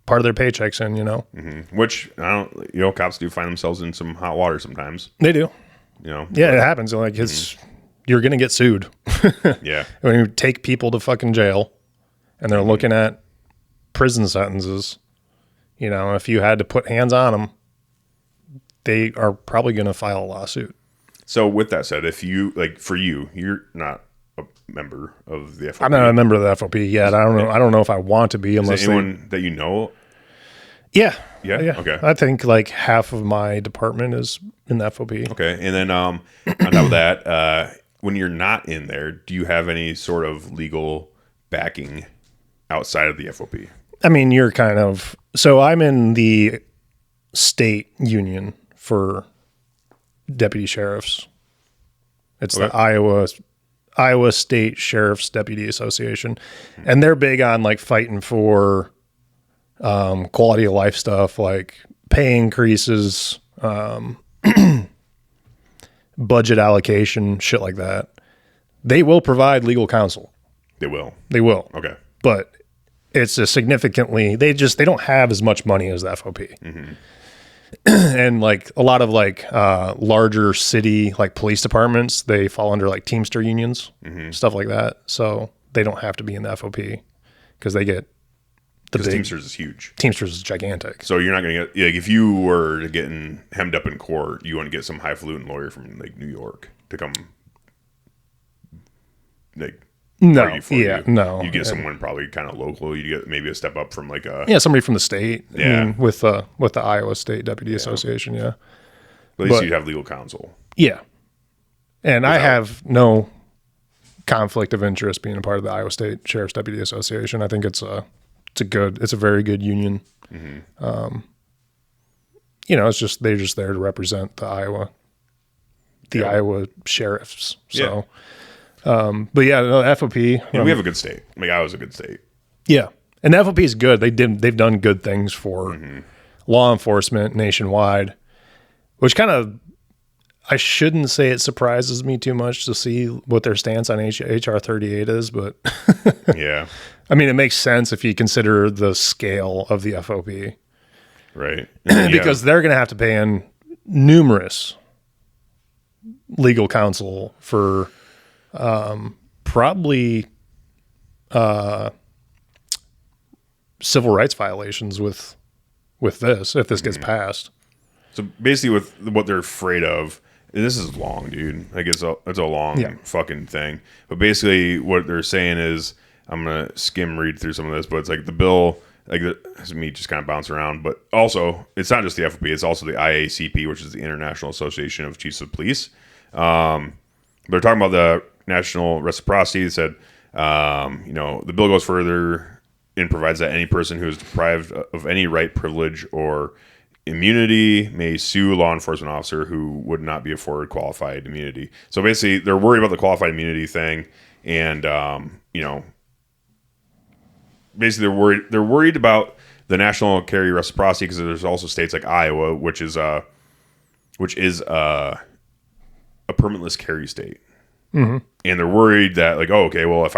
part of their paychecks in, you know. Which cops do find themselves in some hot water sometimes. They do. You know. Yeah, it happens. Like you're gonna get sued. Yeah. When you take people to fucking jail and they're looking at prison sentences, you know, if you had to put hands on them, they are probably going to file a lawsuit. So with that said, if you you're not a member of the FOP. I'm not a member of the FOP yet. I don't know if I want to be unless anyone that you know. Yeah. Yeah. Okay. I think like half of my department is in the FOP. Okay. And then on top of that, when you're not in there, do you have any sort of legal backing outside of the FOP? I mean, so I'm in the state union for deputy sheriffs. It's the Iowa State Sheriff's Deputy Association. And they're big on like fighting for quality of life stuff, like pay increases, budget allocation, shit like that. They will provide legal counsel. They will. They will. Okay. But it's a significantly, they don't have as much money as the FOP. And like a lot of like larger city like police departments, they fall under like Teamster unions, stuff like that. So they don't have to be in the FOP because they get the big. Teamsters is huge. Teamsters is gigantic. So you're not going to get, like, if you were to get hemmed up in court, you want to get some highfalutin lawyer from like New York to come like argue for you. No. You get someone probably kind of local. You get maybe a step up from like a somebody from the state. Yeah. I mean, with the Iowa State Deputy Association. Yeah. But at least you'd have legal counsel. Yeah. And I have no conflict of interest being a part of the Iowa State Sheriff's Deputy Association. I think it's a very good union. It's just, they're just there to represent the Iowa sheriffs. So, but yeah, the FOP. We have a good state. I mean, Iowa's a good state. Yeah. And the FOP is good. They've done good things for law enforcement nationwide, which kind of, I shouldn't say it surprises me too much to see what their stance on HR 38 is, but yeah. I mean, it makes sense if you consider the scale of the FOP. Right. Because they're going to have to pay in numerous legal counsel for probably civil rights violations with this, if this gets passed. So basically with what they're afraid of, and this is long, dude. Like it's a long fucking thing. But basically what they're saying is, I'm going to read through some of this, but it's like the bill, like this me just kind of bounce around, but also it's not just the FOP, it's also the IACP, which is the International Association of Chiefs of Police. They're talking about the national reciprocity. They said, the bill goes further and provides that any person who is deprived of any right, privilege, or immunity may sue a law enforcement officer who would not be afforded qualified immunity. So basically, they're worried about the qualified immunity thing, and basically they're worried about the national carry reciprocity because there's also states like Iowa, which is a permitless carry state, and they're worried that like, oh, okay, well, if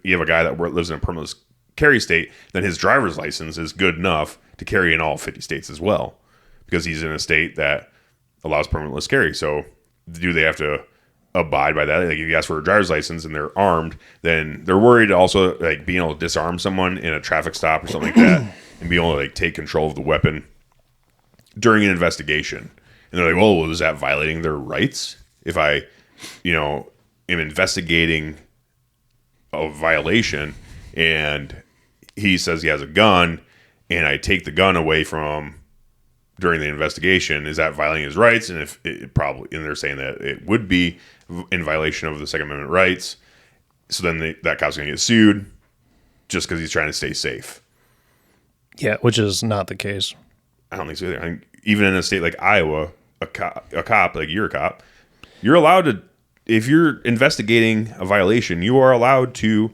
you have a guy that lives in a permitless carry state, then his driver's license is good enough to carry in all 50 states as well, because he's in a state that allows permitless carry. So do they have to abide by that? Like if you ask for a driver's license and they're armed, then they're worried also like being able to disarm someone in a traffic stop or something like that and be able to like take control of the weapon during an investigation. And they're like, well, is that violating their rights? If I, am investigating a violation and he says he has a gun and I take the gun away from him during the investigation, is that violating his rights? And if it probably, and they're saying that it would be in violation of the Second Amendment rights. So then that cop's going to get sued just because he's trying to stay safe. Yeah, which is not the case. I don't think so either. I think even in a state like Iowa, a cop, like you're a cop, you're allowed to, if you're investigating a violation, you are allowed to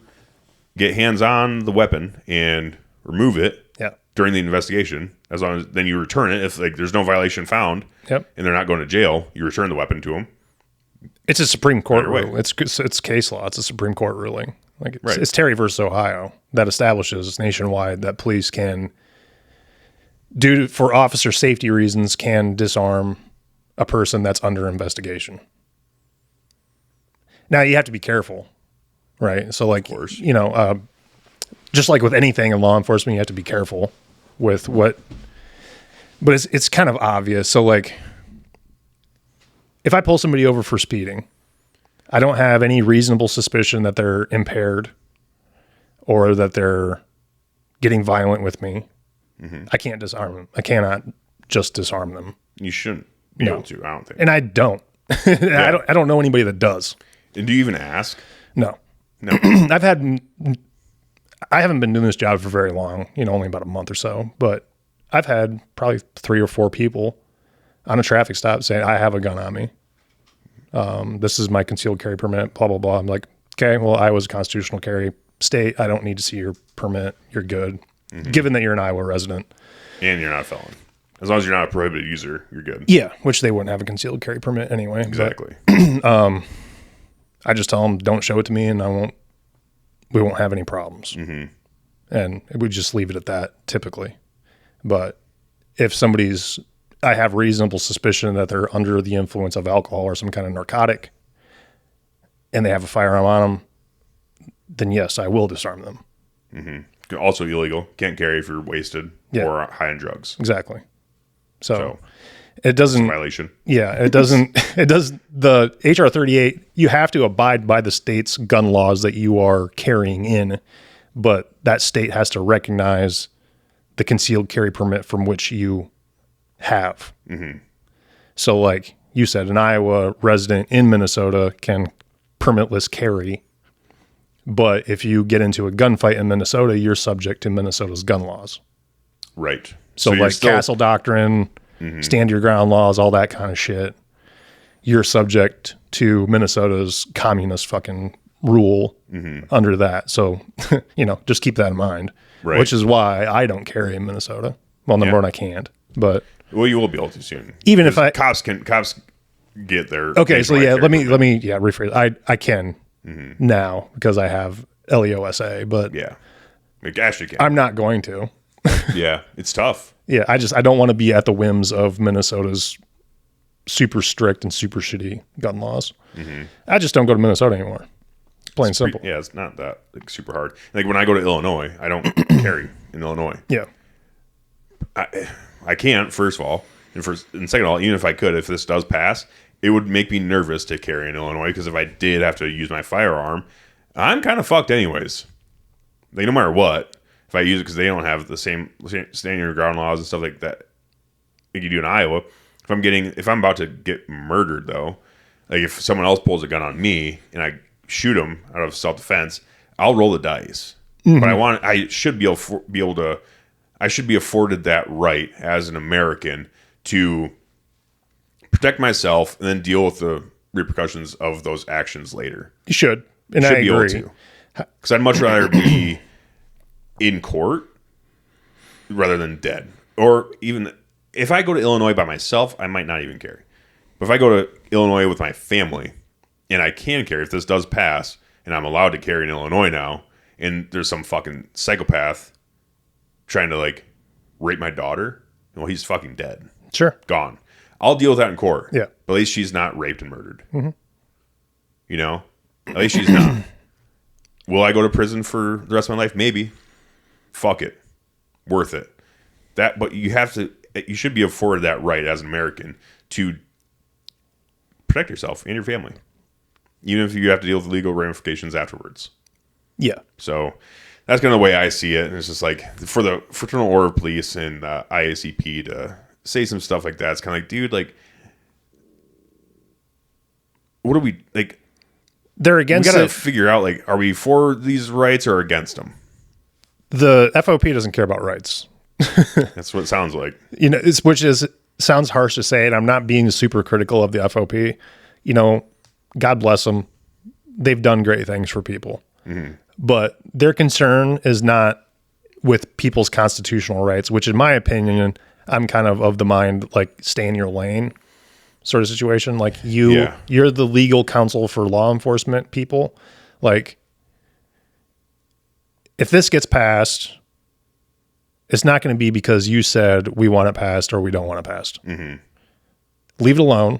get hands on the weapon and remove it during the investigation, as long as then you return it. If like there's no violation found, and they're not going to jail, you return the weapon to them. It's a Supreme Court rule. It's case law. It's a Supreme Court ruling. Like it's Terry versus Ohio that establishes nationwide that police can, for officer safety reasons, can disarm a person that's under investigation. Now you have to be careful, right? So like, just like with anything in law enforcement, you have to be careful with what, but it's kind of obvious. So like, if I pull somebody over for speeding, I don't have any reasonable suspicion that they're impaired or that they're getting violent with me. I can't disarm them. I cannot just disarm them. You shouldn't be able to, I don't think. And I don't. I don't know anybody that does. And do you even ask? No. I haven't been doing this job for very long, only about a month or so, but I've had probably 3 or 4 people on a traffic stop saying, I have a gun on me. This is my concealed carry permit, blah, blah, blah. I'm like, okay, well, Iowa's a constitutional carry state. I don't need to see your permit. You're good. Given that you're an Iowa resident. And you're not a felon. As long as you're not a prohibited user, you're good. Yeah, which they wouldn't have a concealed carry permit anyway. Exactly. But, I just tell them, don't show it to me and we won't have any problems. And And we just leave it at that typically. But if I have reasonable suspicion that they're under the influence of alcohol or some kind of narcotic and they have a firearm on them, then yes, I will disarm them. Mm-hmm. Also illegal. Can't carry if you're wasted or high on drugs. Exactly. So it doesn't violation. Yeah, it doesn't. It does the HR 38. You have to abide by the state's gun laws that you are carrying in, but that state has to recognize the concealed carry permit from which you have. Mm-hmm. So, like you said, an Iowa resident in Minnesota can permitless carry, but if you get into a gunfight in Minnesota, you're subject to Minnesota's gun laws. Right. So like castle doctrine, stand your ground laws, all that kind of shit. You're subject to Minnesota's communist fucking rule under that. So, just keep that in mind. Right. Which is why I don't carry in Minnesota. Well, number one, I can't. But you will be able to soon. Even if cops get there. Okay, so let me rephrase. I can now because I have LEOSA, but Actually can. I'm not going to. Yeah, it's tough. Yeah, I don't want to be at the whims of Minnesota's super strict and super shitty gun laws. Mm-hmm. I just don't go to Minnesota anymore. Plain and simple. It's not that super hard. Like when I go to Illinois, I don't carry in Illinois. Yeah. I can't, first of all. And second of all, even if I could, if this does pass, it would make me nervous to carry in Illinois because if I did have to use my firearm, I'm kind of fucked anyways. Like no matter what, if I use it because they don't have the same standing your ground laws and stuff like that like you do in Iowa. If I'm about to get murdered though, like if someone else pulls a gun on me and I shoot them out of self-defense, I'll roll the dice. Mm-hmm. But I should be afforded that right as an American to protect myself and then deal with the repercussions of those actions later. You should. And I agree. Because I'd much rather be in court rather than dead. Or even if I go to Illinois by myself, I might not even carry. But if I go to Illinois with my family and I can carry, if this does pass and I'm allowed to carry in Illinois now, and there's some fucking psychopath trying to like rape my daughter, well, he's fucking dead. Sure. Gone. I'll deal with that in court. Yeah. But at least she's not raped and murdered. Mm-hmm. At least she's not. Will I go to prison for the rest of my life? Maybe. Fuck it. Worth it. But you should be afforded that right as an American to protect yourself and your family. Even if you have to deal with legal ramifications afterwards. Yeah. So that's kind of the way I see it. And it's just like for the Fraternal Order of Police and IACP to say some stuff like that, it's kind of like, dude, like, what are we like? They're against it. We got to figure out, like, are we for these rights or against them? The FOP doesn't care about rights. That's what it sounds like. Sounds harsh to say, and I'm not being super critical of the FOP. God bless them. They've done great things for people. Mm-hmm. But their concern is not with people's constitutional rights, which in my opinion, I'm kind of the mind, like, stay in your lane sort of situation. Like you're the legal counsel for law enforcement people. Like if this gets passed, it's not going to be because you said we want it passed or we don't want it passed. Mm-hmm. Leave it alone.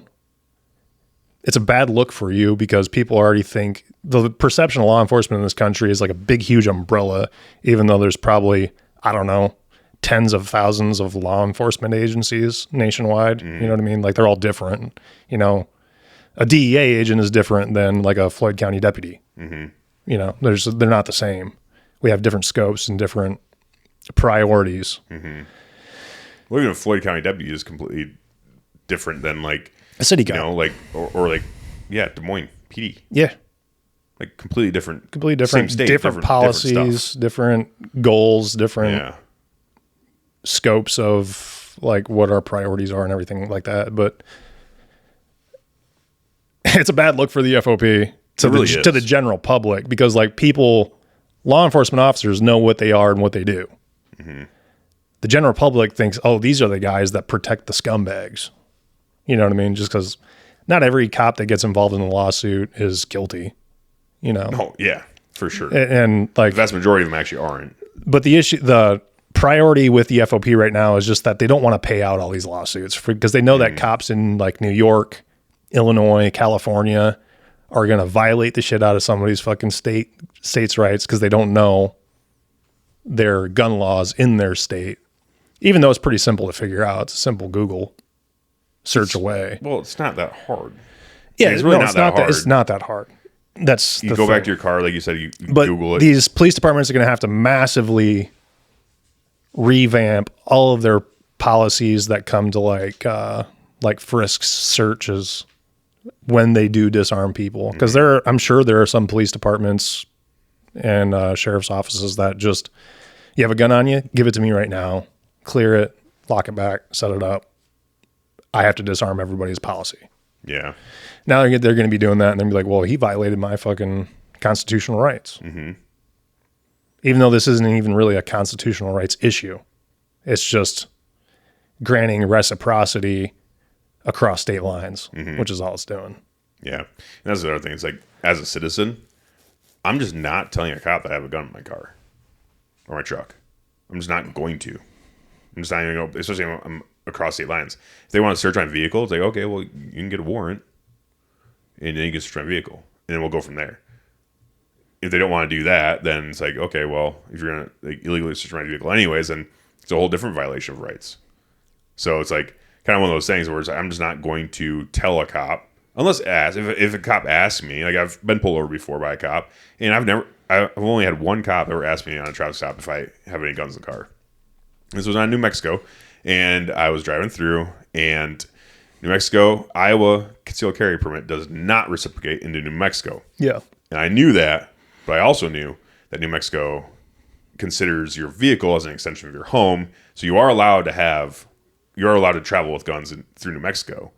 It's a bad look for you because people already think the perception of law enforcement in this country is like a big, huge umbrella, even though there's probably, I don't know, tens of thousands of law enforcement agencies nationwide. Mm. You know what I mean? Like they're all different. A DEA agent is different than like a Floyd County deputy. Mm-hmm. They're not the same. We have different scopes and different priorities. Mm-hmm. Well, even a Floyd County deputy is completely different than like a city guy, or Des Moines PD. Yeah. Like completely different, same state, different policies, different goals, different scopes of like what our priorities are and everything like that. But it's a bad look for the FOP to the general public because like law enforcement officers know what they are and what they do. Mm-hmm. The general public thinks, oh, these are the guys that protect the scumbags. You know what I mean? Just because not every cop that gets involved in a lawsuit is guilty. No, yeah, for sure. And like the vast majority of them actually aren't. But the priority with the FOP right now is just that they don't want to pay out all these lawsuits because they know that cops in like New York, Illinois, California are going to violate the shit out of somebody's fucking state's rights because they don't know their gun laws in their state. Even though it's pretty simple to figure out. It's a simple Google search away. Well, it's not that hard. Yeah, it's really not that hard. It's not that hard. That's you go back to your car, like you said, you Google it. These police departments are going to have to massively revamp all of their policies that come to like frisk searches when they do disarm people. Because I'm sure there are some police departments and sheriff's offices that just, you have a gun on you, give it to me right now, clear it, lock it back, set it up. I have to disarm everybody's policy. Yeah. Now they're going to be doing that, and they're going to be like, well, he violated my fucking constitutional rights. Mm-hmm. Even though this isn't even really a constitutional rights issue. It's just granting reciprocity across state lines, which is all it's doing. Yeah. And that's the other thing. It's like, as a citizen, I'm just not telling a cop that I have a gun in my car or my truck. I'm just not going to. I'm just not even going to, especially when I'm across state lines. If they want to search my vehicle, it's like, okay, well, you can get a warrant and then you can search my vehicle and then we'll go from there. If they don't want to do that, then it's like, okay, well, if you're going to like, illegally search my vehicle anyways, then it's a whole different violation of rights. So it's like kind of one of those things where it's like, I'm just not going to tell a cop unless asked. If a cop asks me, like I've been pulled over before by a cop, and I've only had one cop ever ask me on a traffic stop if I have any guns in the car. This was on New Mexico, and I was driving through, and New Mexico, Iowa concealed carry permit does not reciprocate into New Mexico. Yeah. And I knew that, but I also knew that New Mexico considers your vehicle as an extension of your home, so you are allowed to travel with guns through New Mexico.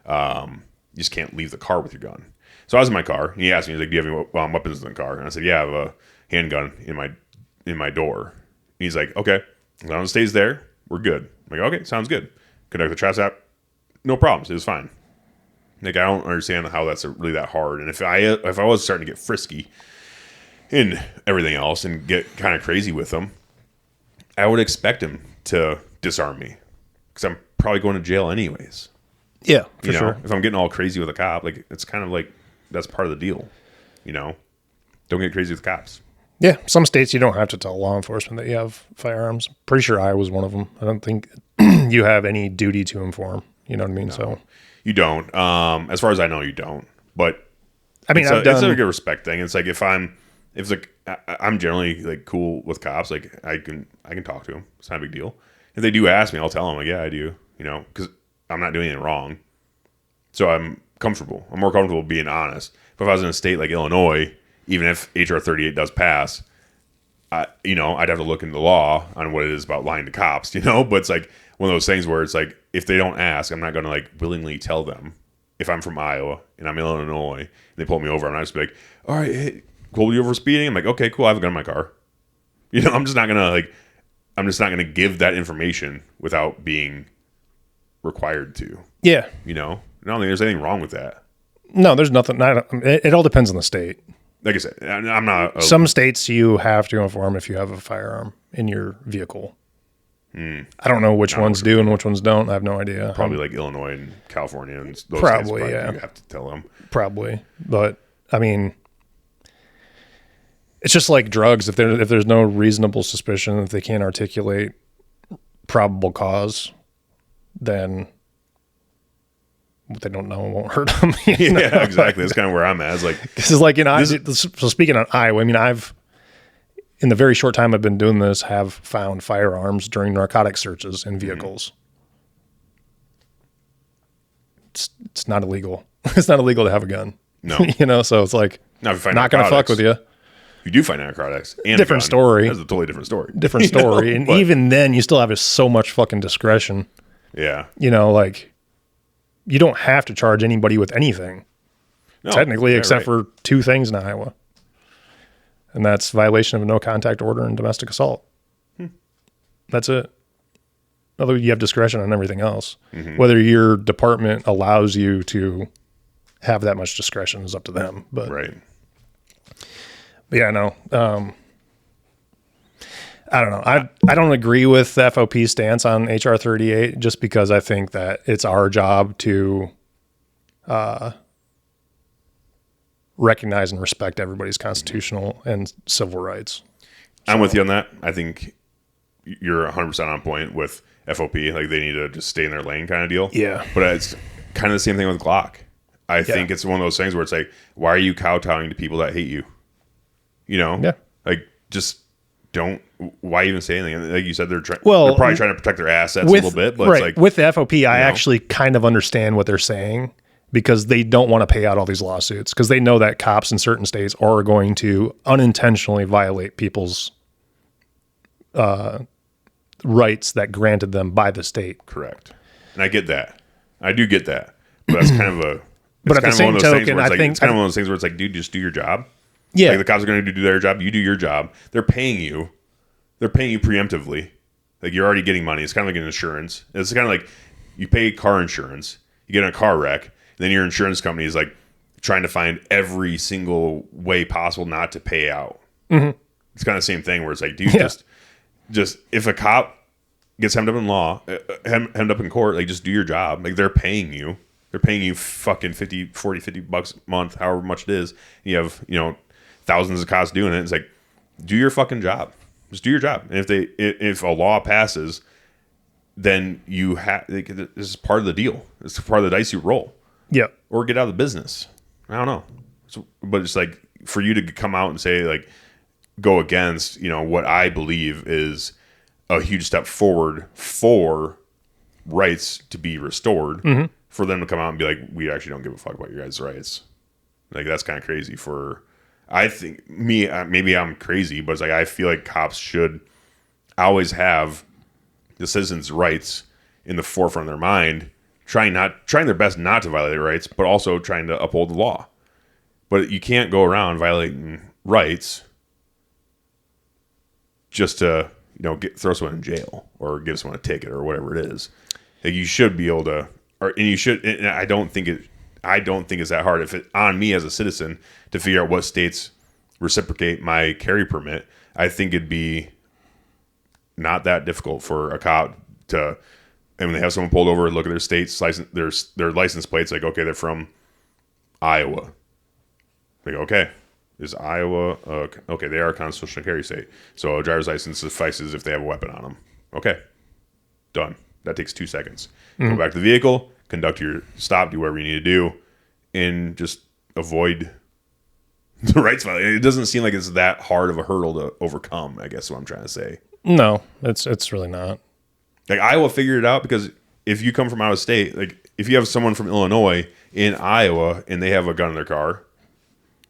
You just can't leave the car with your gun. So I was in my car, and he asked me, he's like, do you have any weapons in the car? And I said, yeah, I have a handgun in my door. And he's like, okay, as long as it stays there, we're good. I'm like, okay, sounds good. Conduct the trap stop, no problems. It was fine. Like, I don't understand how that's really that hard. And if I was starting to get frisky and everything else and get kind of crazy with them, I would expect him to disarm me because I'm probably going to jail anyways. Yeah, for sure. If I'm getting all crazy with a cop, like it's kind of like that's part of the deal. Don't get crazy with cops. Yeah, some states you don't have to tell law enforcement that you have firearms. Pretty sure Iowa's one of them. I don't think you have any duty to inform. You know what I mean? No, so you don't. As far as I know, you don't. But I mean, it's a good respect thing. It's like if I'm generally like cool with cops, like I can talk to them. It's not a big deal. If they do ask me, I'll tell them like, yeah, I do. Because I'm not doing anything wrong. So I'm comfortable. I'm more comfortable being honest. But if I was in a state like Illinois, even if HR 38 does pass, I'd have to look into the law on what it is about lying to cops, But it's like one of those things where it's like, if they don't ask, I'm not going to like willingly tell them. If I'm from Iowa and I'm in Illinois and they pull me over, I'm not just like, all right, hey, pulled you over speeding? I'm like, okay, cool, I have a gun in my car. I'm just not going to give that information without being required to. Yeah. I don't think there's anything wrong with that. No, there's nothing. It all depends on the state. Like I said, I'm not. Some states you have to inform if you have a firearm in your vehicle. I don't know which ones do and which ones don't. I have no idea. Probably like Illinois and California and those probably, states. Yeah. You have to tell them. Probably, but I mean, it's just like drugs. If there's no reasonable suspicion, if they can't articulate probable cause, then what they don't know won't hurt them. Yeah, exactly. That's kind of where I'm at. It's like, this is like, so speaking on Iowa, I mean, in the very short time I've been doing this, have found firearms during narcotic searches in vehicles. It's not illegal. It's not illegal to have a gun. No. So it's like, now, if you find not going to fuck with you. You do find narcotics. And different story. That's a totally different story. Different story. And even then, you still have so much fucking discretion. Yeah. Like, you don't have to charge anybody with anything. No, technically, except for two things in Iowa. And that's violation of a no-contact order and domestic assault. That's it. Although you have discretion on everything else. Mm-hmm. Whether your department allows you to have that much discretion is up to them. But right. But yeah, no. I don't know. I don't agree with the FOP stance on HR 38 just because I think that it's our job to recognize and respect everybody's constitutional and civil rights. I'm with you on that. I think you're 100% on point with FOP. Like, they need to just stay in their lane kind of deal. Yeah. But it's kind of the same thing with Glock. I think it's one of those things where it's like, why are you kowtowing to people that hate you? You know? Yeah. Like, just don't. Why even say anything? Like you said, they're probably trying to protect their assets a little bit. But right. It's like, with the FOP, I actually kind of understand what they're saying because they don't want to pay out all these lawsuits because they know that cops in certain states are going to unintentionally violate people's rights that granted them by the state. Correct. And I get that. I do get that. But that's kind of a. But at the same token, I think it's kind of one of those things where it's like, dude, just do your job. Yeah. Like, the cops are going to do their job. You do your job. They're paying you. They're paying you preemptively. Like, you're already getting money. It's kind of like an insurance. It's kind of like you pay car insurance. You get in a car wreck. And then your insurance company is like trying to find every single way possible not to pay out. Mm-hmm. It's kind of the same thing where it's like, dude, just if a cop gets hemmed up in law, hemmed up in court, like, just do your job. Like, they're paying you. They're paying you fucking $50 a month, however much it is. You have, thousands of cops doing it. It's like, do your fucking job. Just do your job. And if a law passes, then you have, this is part of the deal. It's part of the dice you roll. Yeah. Or get out of the business. I don't know. But it's like, for you to come out and say, like, go against, what I believe is a huge step forward for rights to be restored, for them to come out and be like, we actually don't give a fuck about your guys' rights. Like, that's kind of crazy I think, maybe I'm crazy, but it's like, I feel like cops should always have the citizens' rights in the forefront of their mind, trying their best not to violate their rights, but also trying to uphold the law. But you can't go around violating rights just to, throw someone in jail or give someone a ticket or whatever it is. Like, you should be able to, and I don't think it's that hard. If it's on me as a citizen to figure out what states reciprocate my carry permit, I think it'd be not that difficult for a cop to, and when they have someone pulled over, look at their state's license, their license plates, like, okay, they're from Iowa. Like, okay, is Iowa, okay, they are a constitutional carry state. So a driver's license suffices if they have a weapon on them. Okay, done. That takes 2 seconds. Go back to the vehicle, conduct your stop, do whatever you need to do, and just avoid the rights violation. It doesn't seem like it's that hard of a hurdle to overcome, I guess is what I'm trying to say. No, it's really not. Like, Iowa figured it out because if you come from out of state, like, if you have someone from Illinois in Iowa and they have a gun in their car,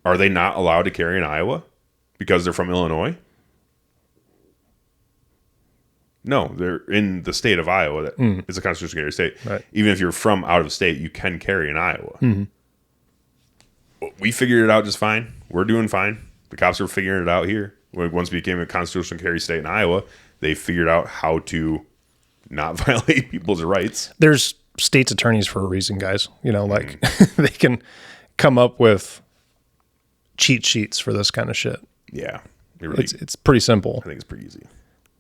are they not allowed to carry in Iowa because they're from Illinois? No, they're in the state of Iowa. That it's a constitutional carry state. Right. Even if you're from out of state, you can carry in Iowa. We figured it out just fine. We're doing fine. The cops are figuring it out here. Once we became a constitutional carry state in Iowa, they figured out how to not violate people's rights. There's state's attorneys for a reason, guys. Like they can come up with cheat sheets for this kind of shit. Yeah. It's pretty simple. I think it's pretty easy.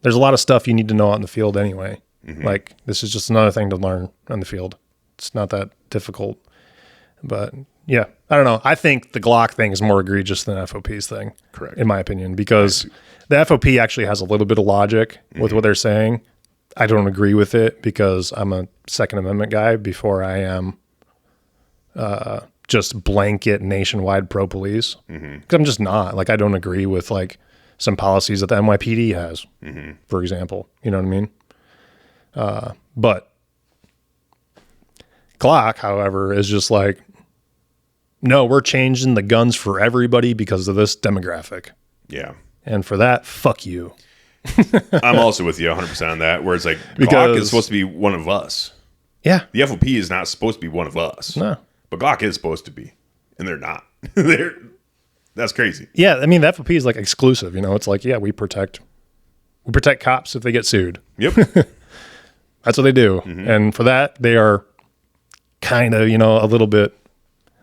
There's a lot of stuff you need to know out in the field anyway. Like, this is just another thing to learn on the field. It's not that difficult. But yeah, I don't know. I think the Glock thing is more egregious than FOP's thing. Correct. In my opinion, because the FOP actually has a little bit of logic with what they're saying. I don't agree with it because I'm a Second Amendment guy before I am just blanket nationwide pro-police. Because I'm just not. Like, I don't agree with, like, some policies that the NYPD has, for example. You know what I mean? But Glock, however, is just like, no, we're changing the guns for everybody because of this demographic. Yeah. And for that, fuck you. I'm also with you 100% on that, where it's like, Because- Glock is supposed to be one of us. Yeah. The FOP is not supposed to be one of us. No. But Glock is supposed to be. And they're not. That's crazy. Yeah, I mean, the FOP is like exclusive. It's like, yeah, we protect cops if they get sued. Yep. That's what they do. And for that, they are kind of, a little bit,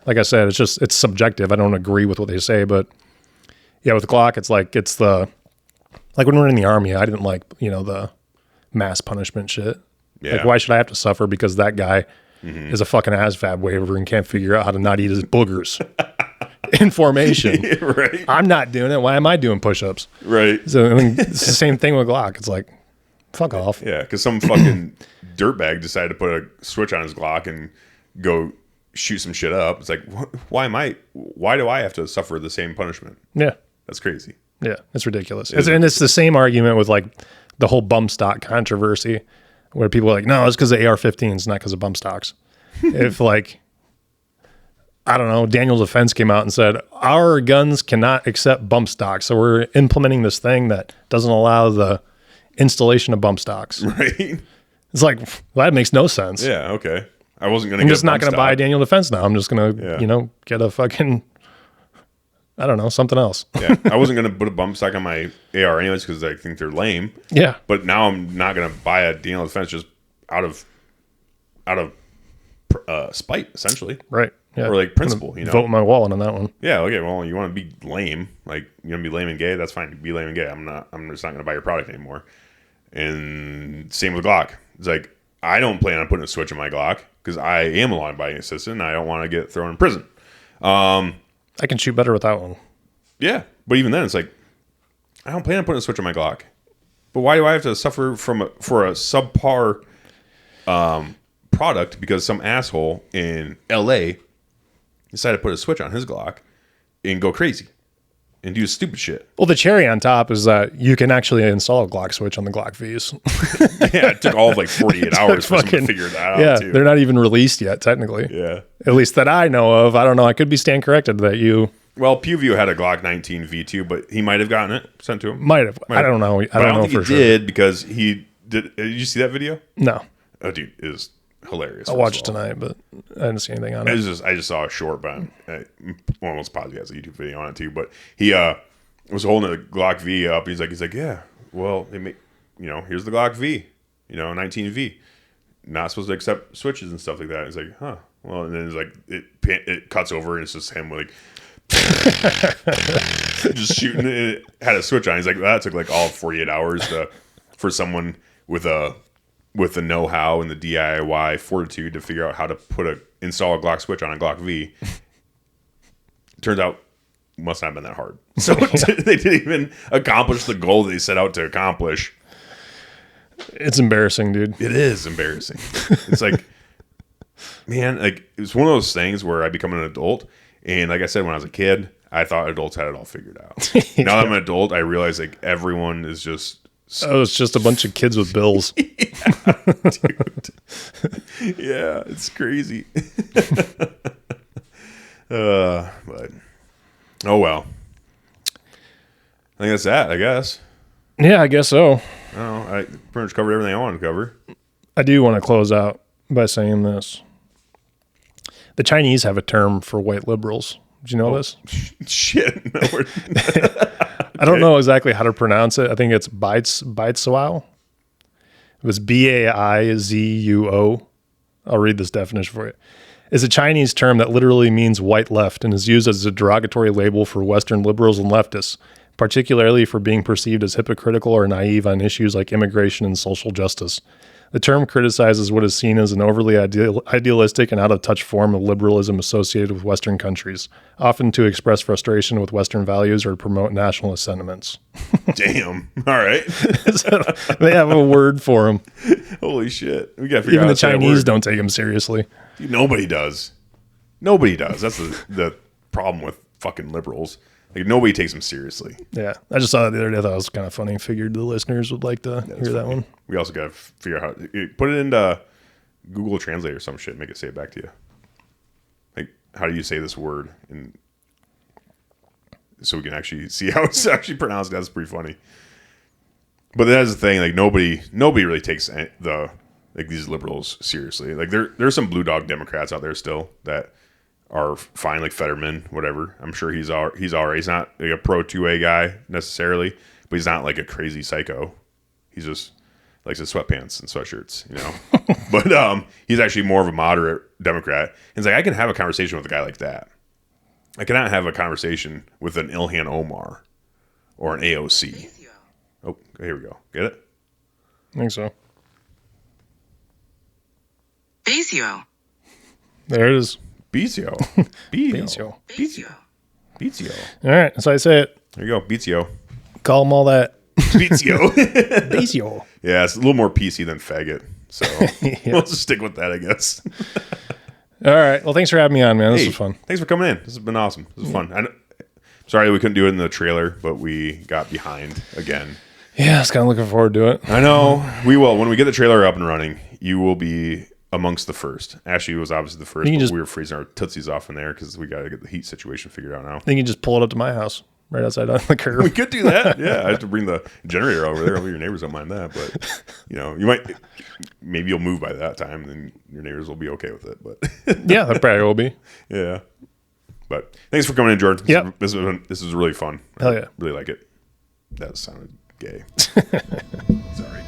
like I said, it's subjective. I don't agree with what they say, but yeah, with Glock, it's like, it's the Like when we were in the Army, I didn't like, the mass punishment shit. Yeah. Like, why should I have to suffer because that guy is a fucking ASVAB waiver and can't figure out how to not eat his boogers in formation? Right. I'm not doing it. Why am I doing push-ups? Right. So I mean, it's the same thing with Glock. It's like, fuck off. Yeah, because some fucking dirtbag decided to put a switch on his Glock and go shoot some shit up. It's like, why do I have to suffer the same punishment? Yeah. That's crazy. Yeah, it's ridiculous. And it's the same argument with like the whole bump stock controversy where people are like, no, it's because of AR-15s, not because of bump stocks. If like, I don't know, Daniel Defense came out and said, our guns cannot accept bump stocks. So we're implementing this thing that doesn't allow the installation of bump stocks. Right. It's like, well, that makes no sense. Yeah, okay. I wasn't going to I'm just not going to buy a Daniel Defense now. I'm just going to, Yeah. Get a fucking, I don't know, something else. Yeah, I wasn't going to put a bump stock on my AR anyways because I think they're lame. Yeah. But now I'm not going to buy a Daniel Defense just out of spite, essentially. Right. Yeah. Or like principle, Vote my wallet on that one. Yeah, okay, well, you want to be lame. Like, you want to be lame and gay? That's fine. Be lame and gay. I'm just not going to buy your product anymore. And same with Glock. It's like, I don't plan on putting a switch in my Glock because I am a law-abiding citizen and I don't want to get thrown in prison. I can shoot better without one. Yeah, but even then, it's like, I don't plan on putting a switch in my Glock. But why do I have to suffer for a subpar product because some asshole in L.A. decided to put a switch on his Glock and go crazy and do stupid shit? Well, the cherry on top is that you can actually install a Glock switch on the Glock Vs. Yeah, it took all of like 48 hours for someone to figure that out, too. They're not even released yet, technically. Yeah. At least that I know of. I don't know. I could be stand corrected that you... Well, PewView had a Glock 19 V2, but he might have gotten it sent to him. Might have. I don't know. I don't know think for he sure. did because he did. Did you see that video? No. Oh, dude, it was hilarious. I'll watch it tonight, but I didn't see anything on it. I just saw a short, but almost positive he has a YouTube video on it too. But he was holding a Glock V up. He's like, yeah. Well, they make, here's the Glock V, 19V. Not supposed to accept switches and stuff like that. He's like, huh. Well, and then it's like it cuts over and it's just him like just shooting. It had a switch on. He's like, well, that took like all 48 hours for someone with the know-how and the DIY fortitude to figure out how to install a Glock switch on a Glock V. Turns out, must not have been that hard. So they didn't even accomplish the goal they set out to accomplish. It's embarrassing, dude. It is embarrassing. It's like, man, like it's one of those things where I become an adult, and like I said, when I was a kid, I thought adults had it all figured out. Now that I'm an adult, I realize like everyone is just. Oh, it's just a bunch of kids with bills. Yeah, dude. Yeah, it's crazy. But oh well. I think that's that, I guess. Yeah, I guess so. I don't know. I pretty much covered everything I wanted to cover. I do want to close out by saying this. The Chinese have a term for white liberals. Did you know this? Shit. No, I don't know exactly how to pronounce it. I think it's Baizuo. It was Baizuo. I'll read this definition for you. It's a Chinese term that literally means white left and is used as a derogatory label for Western liberals and leftists, particularly for being perceived as hypocritical or naive on issues like immigration and social justice. The term criticizes what is seen as an overly idealistic and out-of-touch form of liberalism associated with Western countries, often to express frustration with Western values or promote nationalist sentiments. Damn. All right. So they have a word for them. Holy shit. We got to figure Even out the Chinese don't take them seriously. Dude, nobody does. Nobody does. That's the problem with fucking liberals. Like, nobody takes them seriously. Yeah. I just saw that the other day. I thought it was kind of funny. Figured the listeners would like to hear that one. We also got to figure out how to put it into Google Translate or some shit. Make it say it back to you. Like, how do you say this word? And so we can actually see how it's actually pronounced. That's pretty funny. But that's the thing. Like, nobody really takes these liberals seriously. Like, there's some blue dog Democrats out there still that are fine, like Fetterman, whatever. I'm sure he's all right. He's not like a pro 2A guy necessarily, but he's not like a crazy psycho. He's just likes his sweatpants and sweatshirts, But he's actually more of a moderate Democrat. And it's like, I can have a conversation with a guy like that. I cannot have a conversation with an Ilhan Omar or an AOC. Oh, Here we go. Get it? I think so. Bezio. There it is. Bezio. Bezio. Bezio. All right. That's how I say it. There you go. Bezio. Call them all that. Bezio. Bezio. Yeah, it's a little more PC than faggot. So we'll just stick with that, I guess. All right. Well, thanks for having me on, man. This was fun. Thanks for coming in. This has been awesome. This was fun. Sorry that we couldn't do it in the trailer, but we got behind again. Yeah, I was kind of looking forward to it. I know. We will. When we get the trailer up and running, you will be amongst the first. Ashley was obviously the first, but we were freezing our tootsies off in there because we got to get the heat situation figured out now. I think you just pull it up to my house right outside on the curb. We could do that. Yeah, I have to bring the generator over there. Hopefully your neighbors don't mind that, but you might. Maybe you'll move by that time, and your neighbors will be okay with it. But yeah, that probably will be. Yeah. But thanks for coming in, Jordan. Yeah, this is really fun. Hell yeah, I really like it. That sounded gay. Sorry.